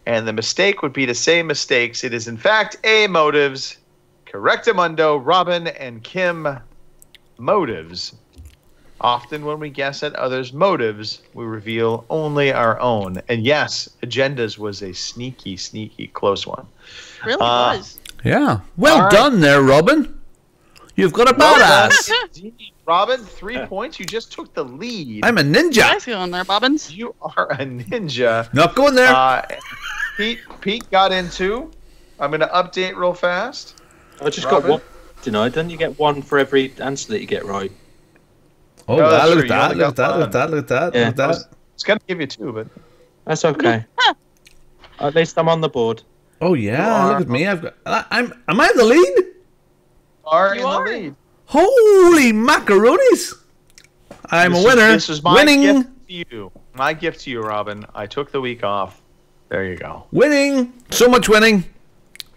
And the mistake would be to say mistakes. It is in fact A, motives. Correctamundo, Robin and Kim, motives. Often when we guess at others' motives, we reveal only our own. And yes, agendas was a sneaky, sneaky close one. Really was. Yeah. Well done there, Robin. You've got a badass. Robin, 3 points. You just took the lead. I'm a ninja. Nice going there, Bobbins. You are a ninja. Not going there. Pete got in 2. I'm going to update real fast. I just got 1 tonight. Don't you get 1 for every answer that you get right? Oh, no, look at that. I was going to give you 2, but... That's okay. At least I'm on the board. Oh, yeah. Look at me. Am I the lead? You are in the lead. Holy macaronis. I'm a winner. This is my gift to you. My gift to you, Robin. I took the week off. There you go. Winning. So much winning.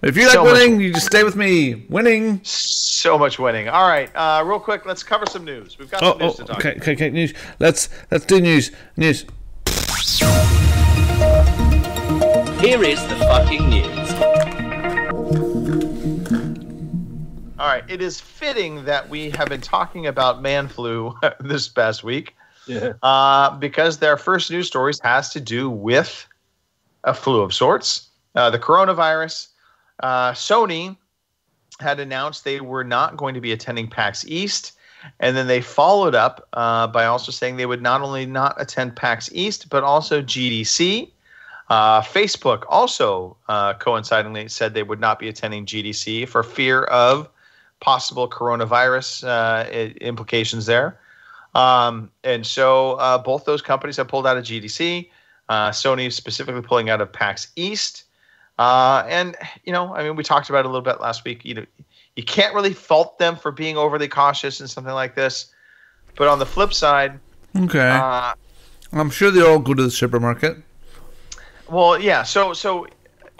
If you like winning, you just stay with me. Winning. So much winning. All right, real quick, let's cover some news. We've got some news to talk about. Okay, news. Let's do news. News. Here is the fucking news. All right, it is fitting that we have been talking about man flu this past week. Yeah. Because their first news stories has to do with a flu of sorts, the coronavirus. Sony had announced they were not going to be attending PAX East, and then they followed up by also saying they would not only not attend PAX East, but also GDC. Facebook also coincidingly said they would not be attending GDC for fear of possible coronavirus implications there. And so both those companies have pulled out of GDC. Sony specifically pulling out of PAX East. And, we talked about it a little bit last week. You can't really fault them for being overly cautious in something like this. But on the flip side... Okay. I'm sure they all go to the supermarket. Well, yeah. So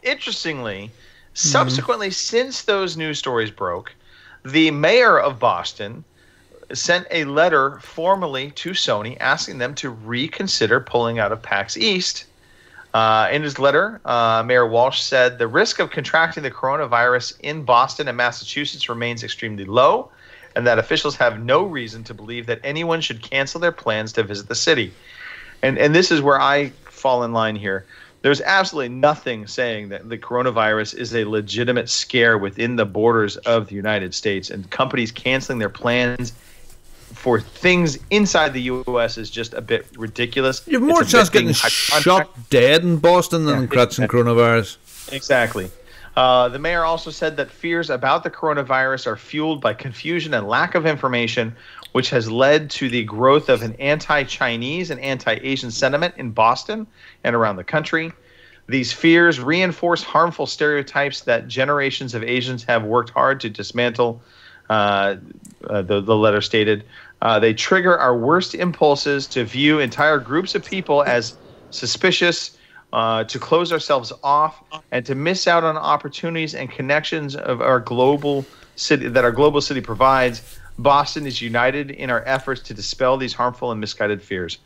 interestingly, subsequently, since those news stories broke, the mayor of Boston sent a letter formally to Sony asking them to reconsider pulling out of PAX East. In his letter, Mayor Walsh said the risk of contracting the coronavirus in Boston and Massachusetts remains extremely low, and that officials have no reason to believe that anyone should cancel their plans to visit the city. And this is where I fall in line here. There's absolutely nothing saying that the coronavirus is a legitimate scare within the borders of the United States, and companies canceling their plans for things inside the U.S. is just a bit ridiculous. You have more chance getting shot dead in Boston than catching coronavirus. Exactly. The mayor also said that fears about the coronavirus are fueled by confusion and lack of information, which has led to the growth of an anti-Chinese and anti-Asian sentiment in Boston and around the country. These fears reinforce harmful stereotypes that generations of Asians have worked hard to dismantle, the letter stated. They trigger our worst impulses to view entire groups of people as suspicious, to close ourselves off, and to miss out on opportunities and connections of our global city that our global city provides. Boston is united in our efforts to dispel these harmful and misguided fears.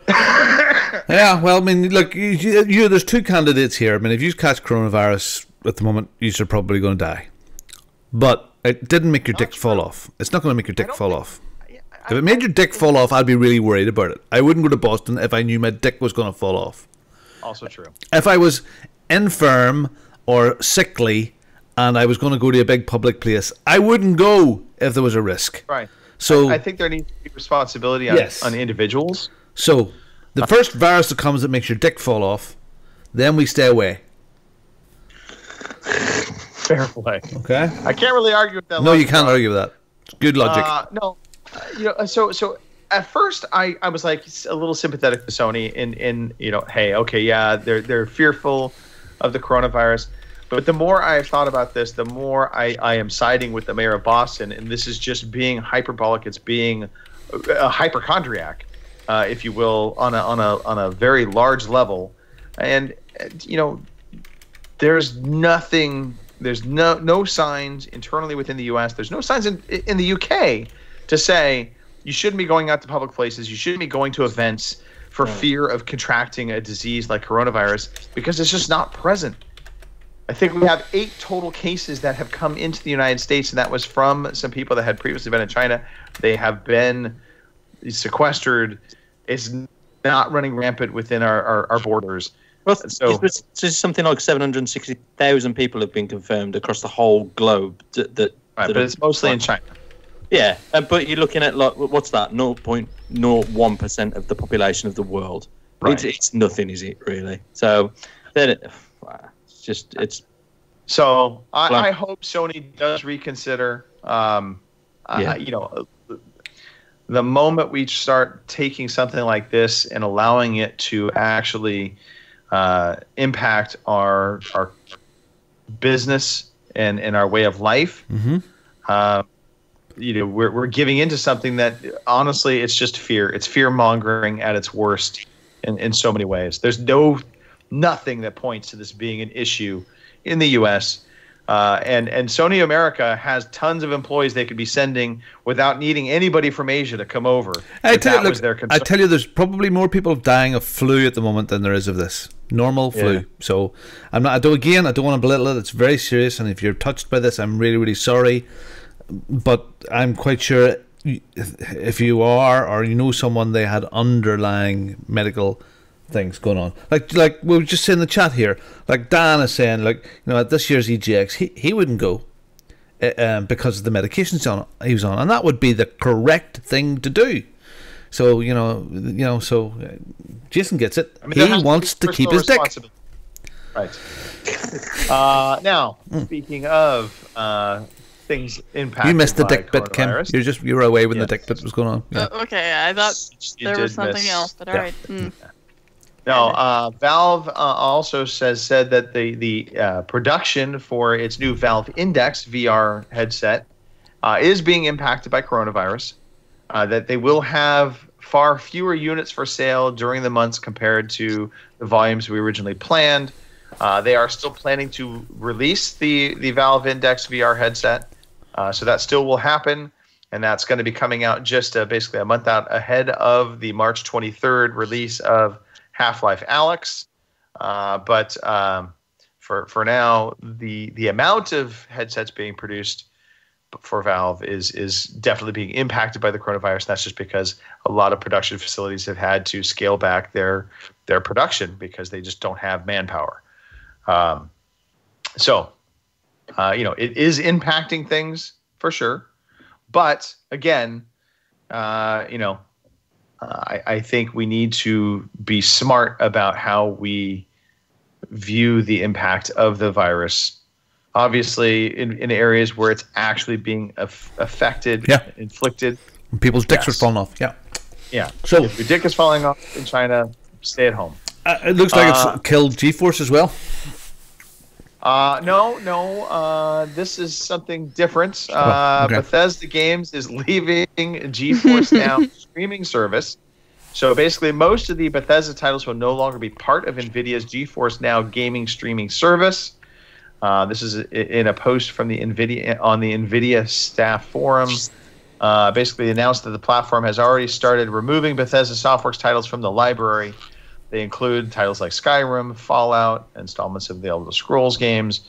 Yeah, well, I mean, look, there's two candidates here. I mean, if you catch coronavirus at the moment, you're probably going to die. But it didn't make your dick fall off. It's not going to make your dick fall off. If it made your dick fall off, I'd be really worried about it. I wouldn't go to Boston if I knew my dick was going to fall off. Also true. If I was infirm or sickly and I was going to go to a big public place, I wouldn't go if there was a risk. Right. So I think there needs to be responsibility on individuals. So the first virus that comes that makes your dick fall off, then we stay away. Fair play. Okay. I can't really argue with that. No, you can't argue with that. It's good logic. No, so at first I was like a little sympathetic to Sony in hey, okay, yeah, they're fearful of the coronavirus. But the more I've thought about this, the more I am siding with the mayor of Boston, and this is just being hyperbolic. It's being a hypochondriac, if you will, on a very large level. And there's nothing. There's no signs internally within the U.S. There's no signs in the U.K. to say you shouldn't be going out to public places. You shouldn't be going to events for fear of contracting a disease like coronavirus, because it's just not present. I think we have 8 total cases that have come into the United States, and that was from some people that had previously been in China. They have been sequestered. It's not running rampant within our borders. Well, so something like 760,000 people have been confirmed across the whole globe. But it's mostly in China. Yeah, but you're looking at what's that? 0.01% of the population of the world. Right. It's nothing, is it really? So then So I hope Sony does reconsider. The moment we start taking something like this and allowing it to actually impact our business and our way of life, we're giving into something that honestly it's just fear. It's fear mongering at its worst in so many ways. There's nothing that points to this being an issue in the U.S. And Sony America has tons of employees they could be sending without needing anybody from Asia to come over. I tell you, there's probably more people dying of flu at the moment than there is of this normal flu. So I don't want to belittle it. It's very serious, and if you're touched by this, I'm really, really sorry. But I'm quite sure if you are, or you know someone, they had underlying medical things going on, like we were just saying in the chat here, like Dan is saying, at this year's EGX he wouldn't go because of the medications he was on, and that would be the correct thing to do. So so Jason gets it. He wants to keep his dick. Right. Now, speaking of things impacted, you missed the dick by bit, Kim. coronavirus. You were away when the dick bit was going on. Yeah. Okay, I thought there was something else, but all right. No, Valve also said that the production for its new Valve Index VR headset is being impacted by coronavirus. That they will have far fewer units for sale during the months compared to the volumes we originally planned. They are still planning to release the Valve Index VR headset, so that still will happen, and that's going to be coming out just basically a month out ahead of the March 23rd release of Half-Life Alyx, but for now, the amount of headsets being produced for Valve is definitely being impacted by the coronavirus. That's just because a lot of production facilities have had to scale back their production because they just don't have manpower. So it is impacting things for sure, but again, I think we need to be smart about how we view the impact of the virus. Obviously, in areas where it's actually being affected, inflicted. People's dicks are falling off. Yeah. So if your dick is falling off in China, stay at home. It looks like it's killed GeForce as well. No. This is something different. Okay. Bethesda Games is leaving GeForce Now streaming service. So basically, most of the Bethesda titles will no longer be part of NVIDIA's GeForce Now gaming streaming service. This is in a post from the NVIDIA staff forum. Basically announced that the platform has already started removing Bethesda Softworks titles from the library. They include titles like Skyrim, Fallout, installments of the Elder Scrolls games.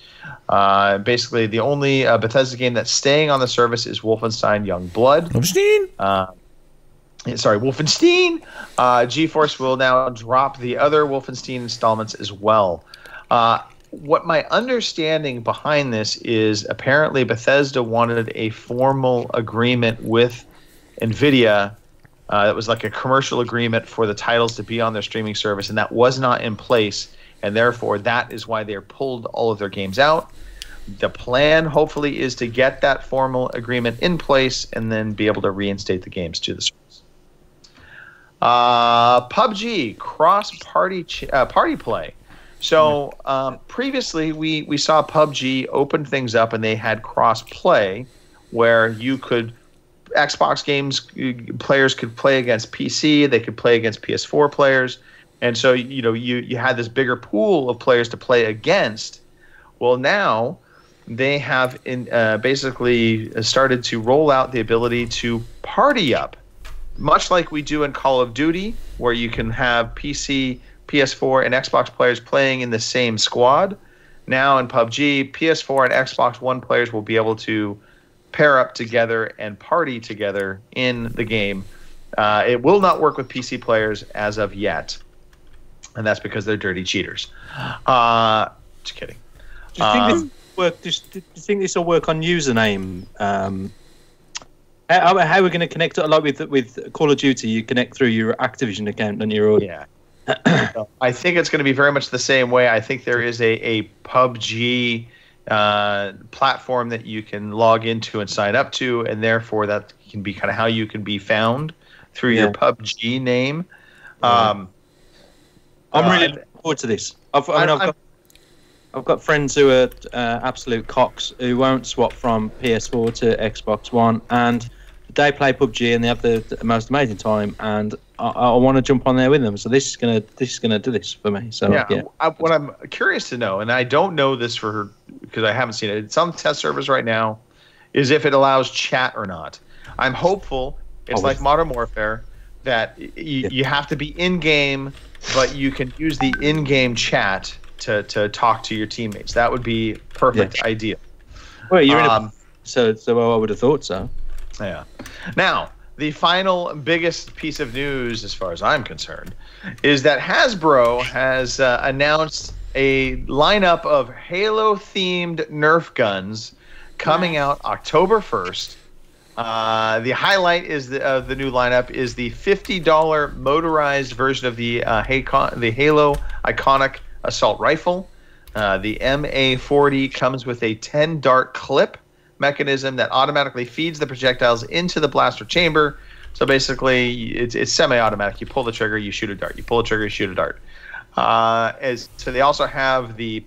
Basically, the only Bethesda game that's staying on the service is Wolfenstein Youngblood. Wolfenstein. GeForce will now drop the other Wolfenstein installments as well. What my understanding behind this is apparently Bethesda wanted a formal agreement with NVIDIA. That was like a commercial agreement for the titles to be on their streaming service, and that was not in place, and therefore that is why they pulled all of their games out. The plan, hopefully, is to get that formal agreement in place and then be able to reinstate the games to the service. PUBG, cross-party party play. So previously, we saw PUBG open things up, and they had cross-play where you could Xbox games players could play against PC, they could play against PS4 players, and so you had this bigger pool of players to play against. Well, now they have basically started to roll out the ability to party up, much like we do in Call of Duty, where you can have PC, PS4, and Xbox players playing in the same squad. Now in PUBG, PS4 and Xbox One players will be able to pair up together and party together in the game. It will not work with PC players as of yet, and that's because they're dirty cheaters. Just kidding. Do you think this work? Do you think this will work on username? How are we going to connect it? Like with Call of Duty, you connect through your Activision account and your I think it's going to be very much the same way. I think there is a PUBG platform that you can log into and sign up to, and therefore that can be kind of how you can be found through your PUBG name. I'm really looking forward to this. I've got friends who are absolute cocks who won't swap from PS4 to Xbox One, and they play PUBG and they have the most amazing time, and I want to jump on there with them. So this is gonna do this for me. So yeah. What I'm curious to know, and I don't know this because I haven't seen it. It's on test servers right now, is if it allows chat or not. I'm hopeful. It's like Modern Warfare that you have to be in game, but you can use the in-game chat to talk to your teammates. That would be perfect idea. Well, you're so I would have thought so. Yeah. Now, the final biggest piece of news, as far as I'm concerned, is that Hasbro has announced a lineup of Halo-themed Nerf guns coming out October 1st. The highlight is the new lineup is the $50 motorized version of the Halo iconic assault rifle. The MA40 comes with a 10-dart clip mechanism that automatically feeds the projectiles into the blaster chamber. So basically, it's semi-automatic. You pull the trigger, you shoot a dart. You pull the trigger, you shoot a dart. So they also have the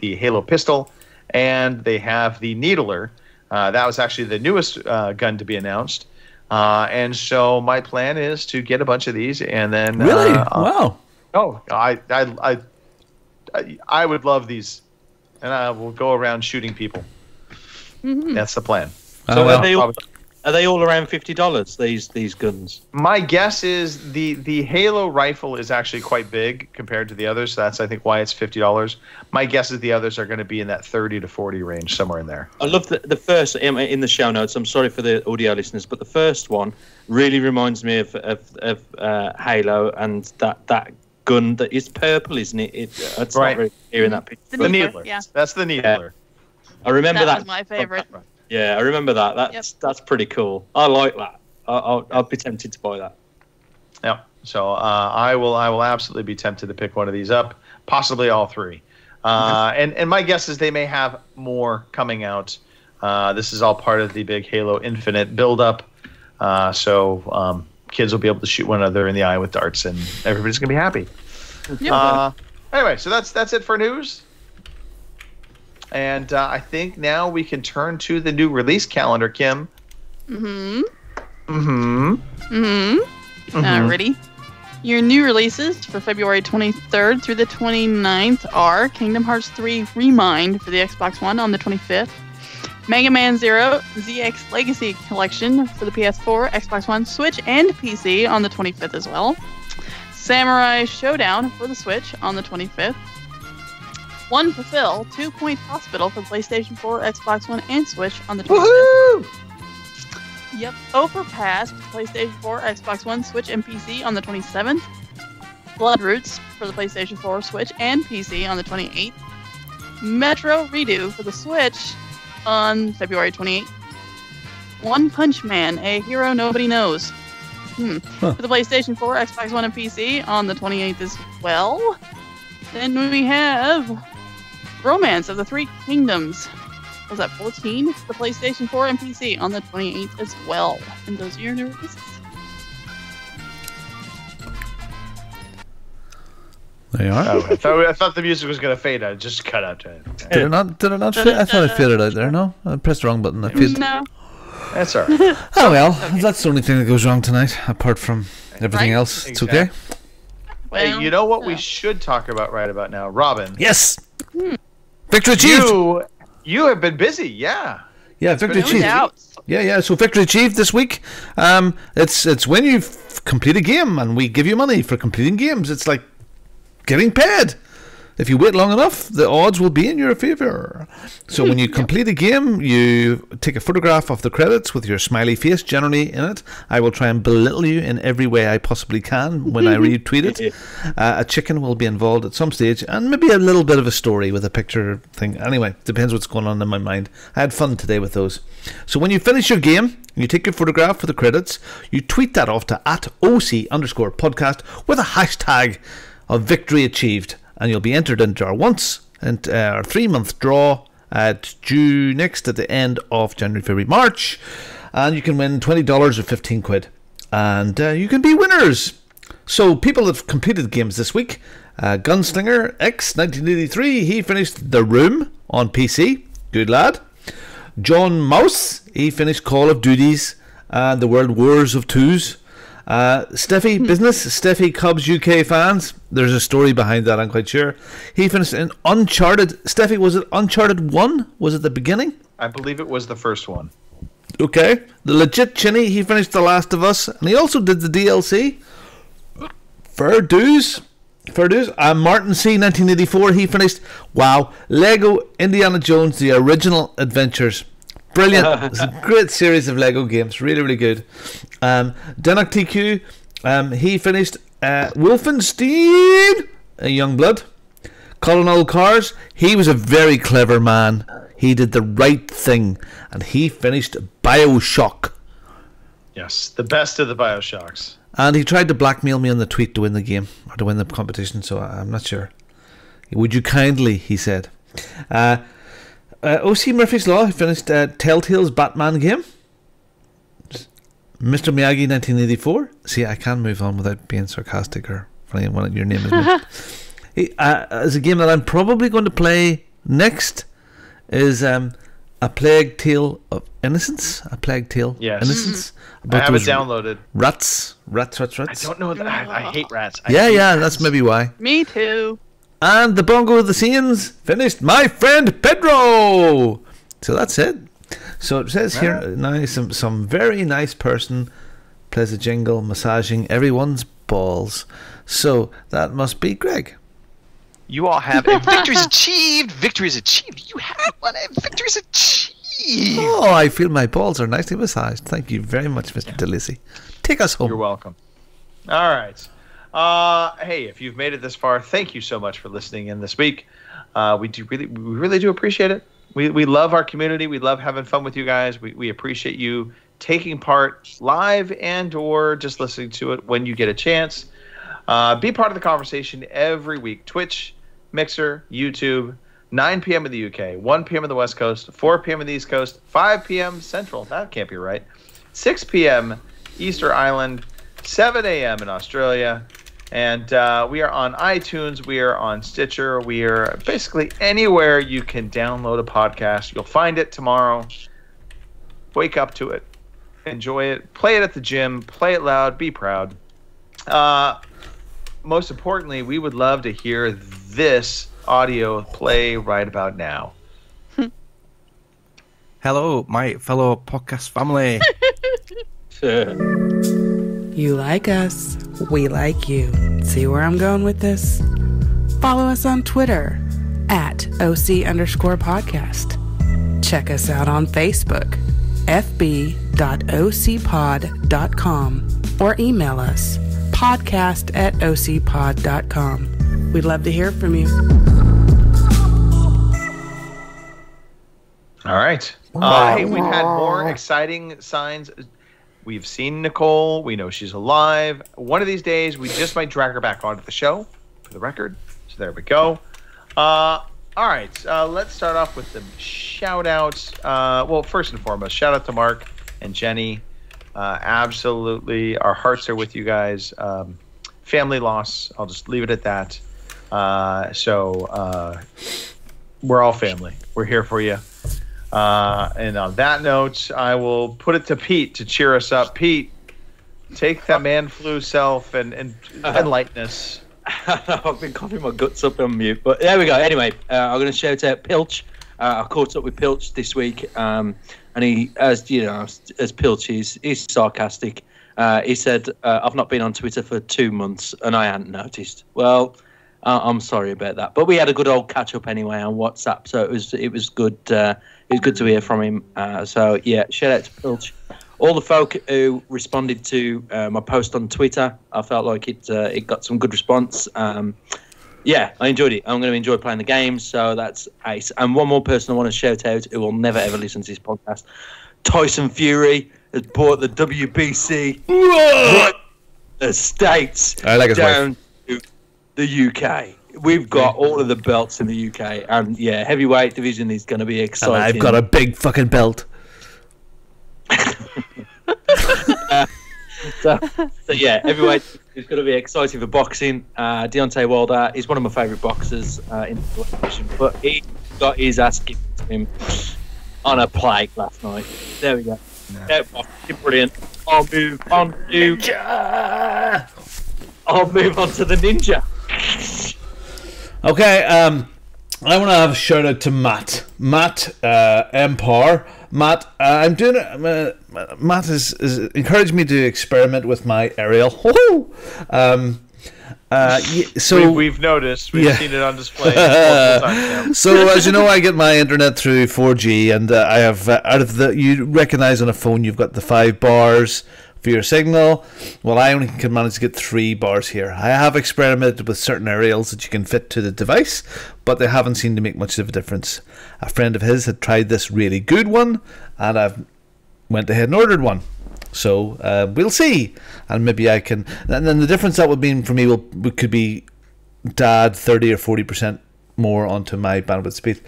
Halo pistol, and they have the Needler. That was actually the newest gun to be announced. And so my plan is to get a bunch of these, and then really, wow. Oh, I would love these, and I will go around shooting people. Mm-hmm. That's the plan. So are they all around $50? These guns? My guess is the Halo rifle is actually quite big compared to the others. So that's I think why it's $50. My guess is the others are going to be in that 30 to 40 range, somewhere in there. I love the first in the show notes. I'm sorry for the audio listeners, but the first one really reminds me of Halo, and that gun that is purple, isn't it? It's right. Not really clear in that picture. The Needler. Yeah. That's the Needler. Yeah. I remember that. Was my favorite. Yeah, I remember that. That's pretty cool. I like that. I'll be tempted to buy that. Yeah. So I will absolutely be tempted to pick one of these up, possibly all three. And my guess is they may have more coming out. This is all part of the big Halo Infinite build-up. So kids will be able to shoot one another in the eye with darts, and everybody's gonna be happy. Anyway, so that's it for news. And I think now we can turn to the new release calendar, Kim. Ready? Your new releases for February 23rd through the 29th are Kingdom Hearts 3 Remind for the Xbox One on the 25th, Mega Man Zero ZX Legacy Collection for the PS4, Xbox One, Switch, and PC on the 25th as well, Samurai Showdown for the Switch on the 25th, One Fulfill 2 Point Hospital for the PlayStation 4, Xbox One, and Switch on the 25th. Woohoo! Yep. Overpass for PlayStation 4, Xbox One, Switch, and PC on the 27th. Blood Roots for the PlayStation 4, Switch, and PC on the 28th. Metro Redo for the Switch on February 28th. One Punch Man, a hero nobody knows. For the PlayStation 4, Xbox One, and PC on the 28th as well. Then we have Romance of the Three Kingdoms. Was that 14? The PlayStation 4 and PC on the 28th as well. And those are your new releases. They are. Oh, I thought the music was going to fade. I just cut out to it. Did it not fade? I thought it faded out there. No, I pressed the wrong button. No. That's all right. Oh well, that's the only thing that goes wrong tonight. Apart from everything else, it's okay. Well, hey, you know what we should talk about right about now, Robin? Yes. Victory achieved. You have been busy, yeah. Yeah, victory achieved. Yeah. So victory achieved this week. It's when you complete a game, and we give you money for completing games. It's like getting paid. If you wait long enough, the odds will be in your favor. So when you complete a game, you take a photograph of the credits with your smiley face generally in it. I will try and belittle you in every way I possibly can when I retweet it. A chicken will be involved at some stage, and maybe a little bit of a story with a picture thing. Anyway, depends what's going on in my mind. I had fun today with those. So when you finish your game, you take your photograph for the credits, you tweet that off to @OC_podcast with a hashtag of victory achieved. And you'll be entered into our 3-month draw due next at the end of January, February, March. And you can win $20 or 15 quid. And you can be winners. So people that have completed games this week. Gunslinger X 1983, he finished The Room on PC. Good lad. John Mouse, he finished Call of Duties and the World Wars of Twos. Steffi Business, Steffi Cubs UK fans. There's a story behind that, I'm quite sure. He finished in Uncharted. Steffi, was it Uncharted 1? Was it the beginning? I believe it was the first one. Okay. The Legit Chinny, he finished The Last of Us, and he also did the DLC. Fair dues. Martin C, 1984, he finished, Lego Indiana Jones, the original adventures. Brilliant. It's a great series of Lego games. Really, really good. Denok TQ, he finished Wolfenstein, a Youngblood. Colonel Cars, he was a very clever man. He did the right thing, and he finished BioShock. Yes, the best of the BioShocks. And he tried to blackmail me on the tweet to win the game, or to win the competition, so I'm not sure. Would you kindly, he said. O.C. Murphy's Law, he finished Telltale's Batman game. Mr. Miyagi, 1984. See, I can't move on without being sarcastic or funny when your name is mentioned. As a game that I'm probably going to play next is A Plague Tale of Innocence. A Plague Tale Innocence. I have it downloaded. Rats. I don't know. I hate rats. That's maybe why. Me too. And the Bongo of the Scenes finished My Friend Pedro. So that's it. So it says here now some very nice person plays a jingle massaging everyone's balls. So that must be Greg. You all have a victory's achieved. Victory's achieved. You have one. Victory's achieved. Oh, I feel my balls are nicely massaged. Thank you very much, Mr. DeLisi. Take us home. You're welcome. All right. Hey, if you've made it this far, thank you so much for listening in this week. We really do appreciate it. We love our community. We love having fun with you guys. We appreciate you taking part live and or just listening to it when you get a chance. Be part of the conversation every week. Twitch, Mixer, YouTube, 9 p.m. in the UK, 1 p.m. in the West Coast, 4 p.m. in the East Coast, 5 p.m. Central. That can't be right. 6 p.m. Easter Island, 7 a.m. in Australia. And we are on iTunes. We are on Stitcher. We are basically anywhere you can download a podcast. You'll find it tomorrow. Wake up to it. Enjoy it. Play it at the gym. Play it loud. Be proud. Most importantly, we would love to hear this audio play right about now. Hello, my fellow podcast family. You like us, we like you. See where I'm going with this? Follow us on Twitter @OC_podcast. Check us out on Facebook, fb.ocpod.com, or email us, podcast@ocpod.com. We'd love to hear from you. All right. Hey, we've had more exciting signs. We've seen Nicole. We know she's alive. One of these days, we just might drag her back onto the show, for the record. So there we go. All right. Let's start off with the shout-outs. Well, first and foremost, shout-out to Mark and Jenny. Absolutely. Our hearts are with you guys. Family loss. I'll just leave it at that. So we're all family. We're here for you. And on that note, I will put it to Pete to cheer us up. Pete, take that man flu self and enlighten us. I've been coughing my guts up on mute, but there we go. Anyway, I'm going to shout out Pilch. I caught up with Pilch this week, and he, as you know, as Pilch, he's sarcastic. He said, "I've not been on Twitter for 2 months, and I hadn't noticed." Well, I'm sorry about that, but we had a good old catch up anyway on WhatsApp, so it was good. It was good to hear from him. So yeah, shout out to Pilch. All the folk who responded to my post on Twitter, I felt like it got some good response. Yeah, I enjoyed it. I'm going to enjoy playing the games, so that's ace. And one more person I want to shout out who will never ever listen to this podcast: Tyson Fury has bought the WBC right the States down to the UK. We've got all of the belts in the UK, and yeah, heavyweight division is going to be exciting. And I've got a big fucking belt. So yeah, heavyweight is going to be exciting for boxing. Deontay Wilder is one of my favourite boxers in the division, but he got his ass kicked to him on a plate last night. There we go. Yeah, brilliant. I'll move on to the ninja. Okay, I want to have a shout out to Matt. Matt Empire. Matt, I'm doing it. Matt has encouraged me to experiment with my aerial. So we've noticed. We've seen it on display multiple times now. So as you know, I get my internet through 4G, and I have you recognize on a phone you've got the 5 bars for your signal. Well, I only can manage to get 3 bars here. I have experimented with certain aerials that you can fit to the device, but they haven't seemed to make much of a difference. A friend of his had tried this really good one, and I've went ahead and ordered one. So we'll see, and maybe I can. And then the difference that would mean for me could be add 30 or 40% more onto my bandwidth speed.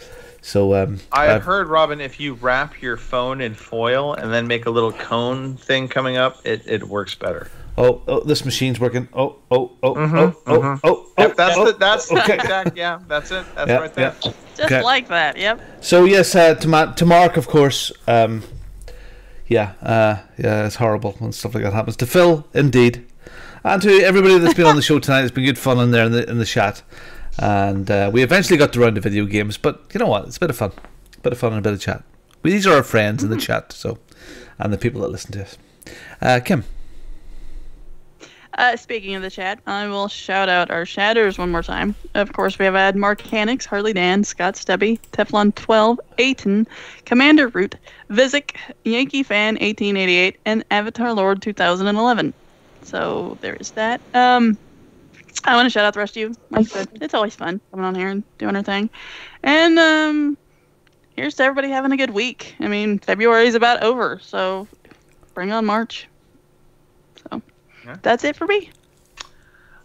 So I've heard, Robin, if you wrap your phone in foil and then make a little cone thing coming up, it works better. Oh, this machine's working. Yep, that's the exact. Yeah, that's it. That's right there. Yeah. Just like that. Yep. So yes, to Mark, of course. Yeah, it's horrible when stuff like that happens. To Phil, indeed, and to everybody that's been on the show tonight. It's been good fun in there in the chat, and we eventually got to round the video games. But you know what? It's a bit of fun, and a bit of chat. These are our friends in the chat, and the people that listen to us. Kim. Speaking of the chat, I will shout out our shatters one more time. Of course, we have had Mark Hanix, Harley Dan, Scott Stubby, Teflon 12, Aiton, Commander Root, Vizik, Yankee Fan 1888, and Avatar Lord 2011. So there is that. I want to shout out the rest of you. Like I said, it's always fun coming on here and doing our thing. And here's to everybody having a good week. I mean, February's about over, so bring on March. That's it for me.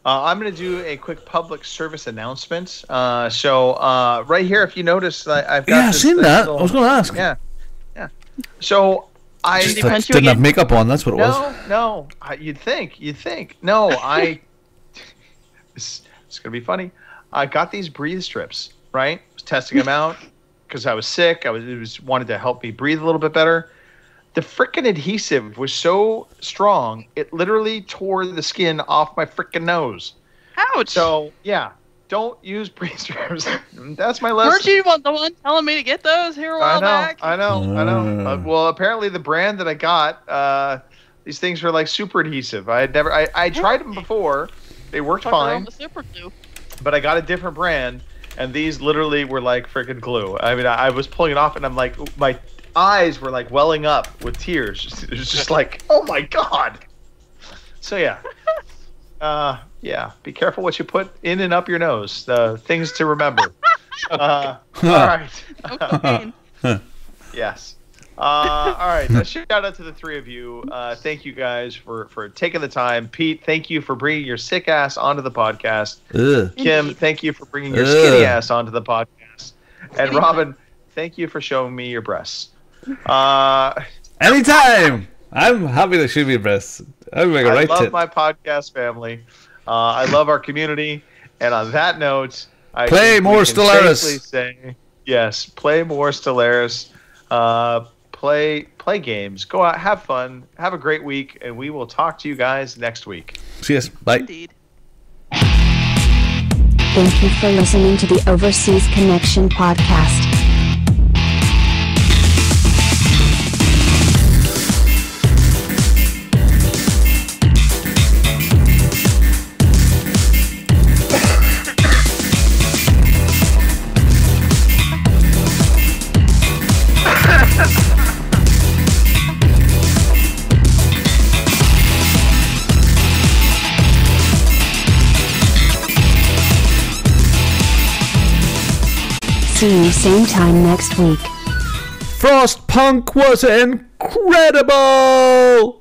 I'm going to do a quick public service announcement. So right here, if you notice, I've got I've seen that. I was going to ask. Yeah. So I didn't have makeup on. That's what it was. No. You'd think. No, It's going to be funny. I got these breathe strips. Right, I was testing them out because I was sick. It wanted to help me breathe a little bit better. The frickin' adhesive was so strong, it literally tore the skin off my frickin' nose. Ouch! So, yeah, don't use breathe strips. That's my lesson. Weren't you the one telling me to get those here a while back? I know. Well, apparently the brand that I got, these things were like super adhesive. I tried them before. They worked fine. The super glue. But I got a different brand, and these literally were like frickin' glue. I mean, I was pulling it off, and I'm like, my eyes were like welling up with tears. It was just like, oh my god. So yeah, be careful what you put in and up your nose. Things to remember. All right. Okay. Yes. All right. A shout out to the three of you. Thank you guys for taking the time. Pete, thank you for bringing your sick ass onto the podcast. Kim, thank you for bringing your skinny ass onto the podcast. And Robin, thank you for showing me your breasts. Anytime. I'm happy to show me your breasts. I love my podcast family. I love our community. And on that note, play more Stellaris. Yes, play more Stellaris. Play games. Go out, have fun, have a great week, and we will talk to you guys next week. See you. Bye. Indeed. Thank you for listening to the Overseas Connection podcast. See you same time next week. Frostpunk was incredible!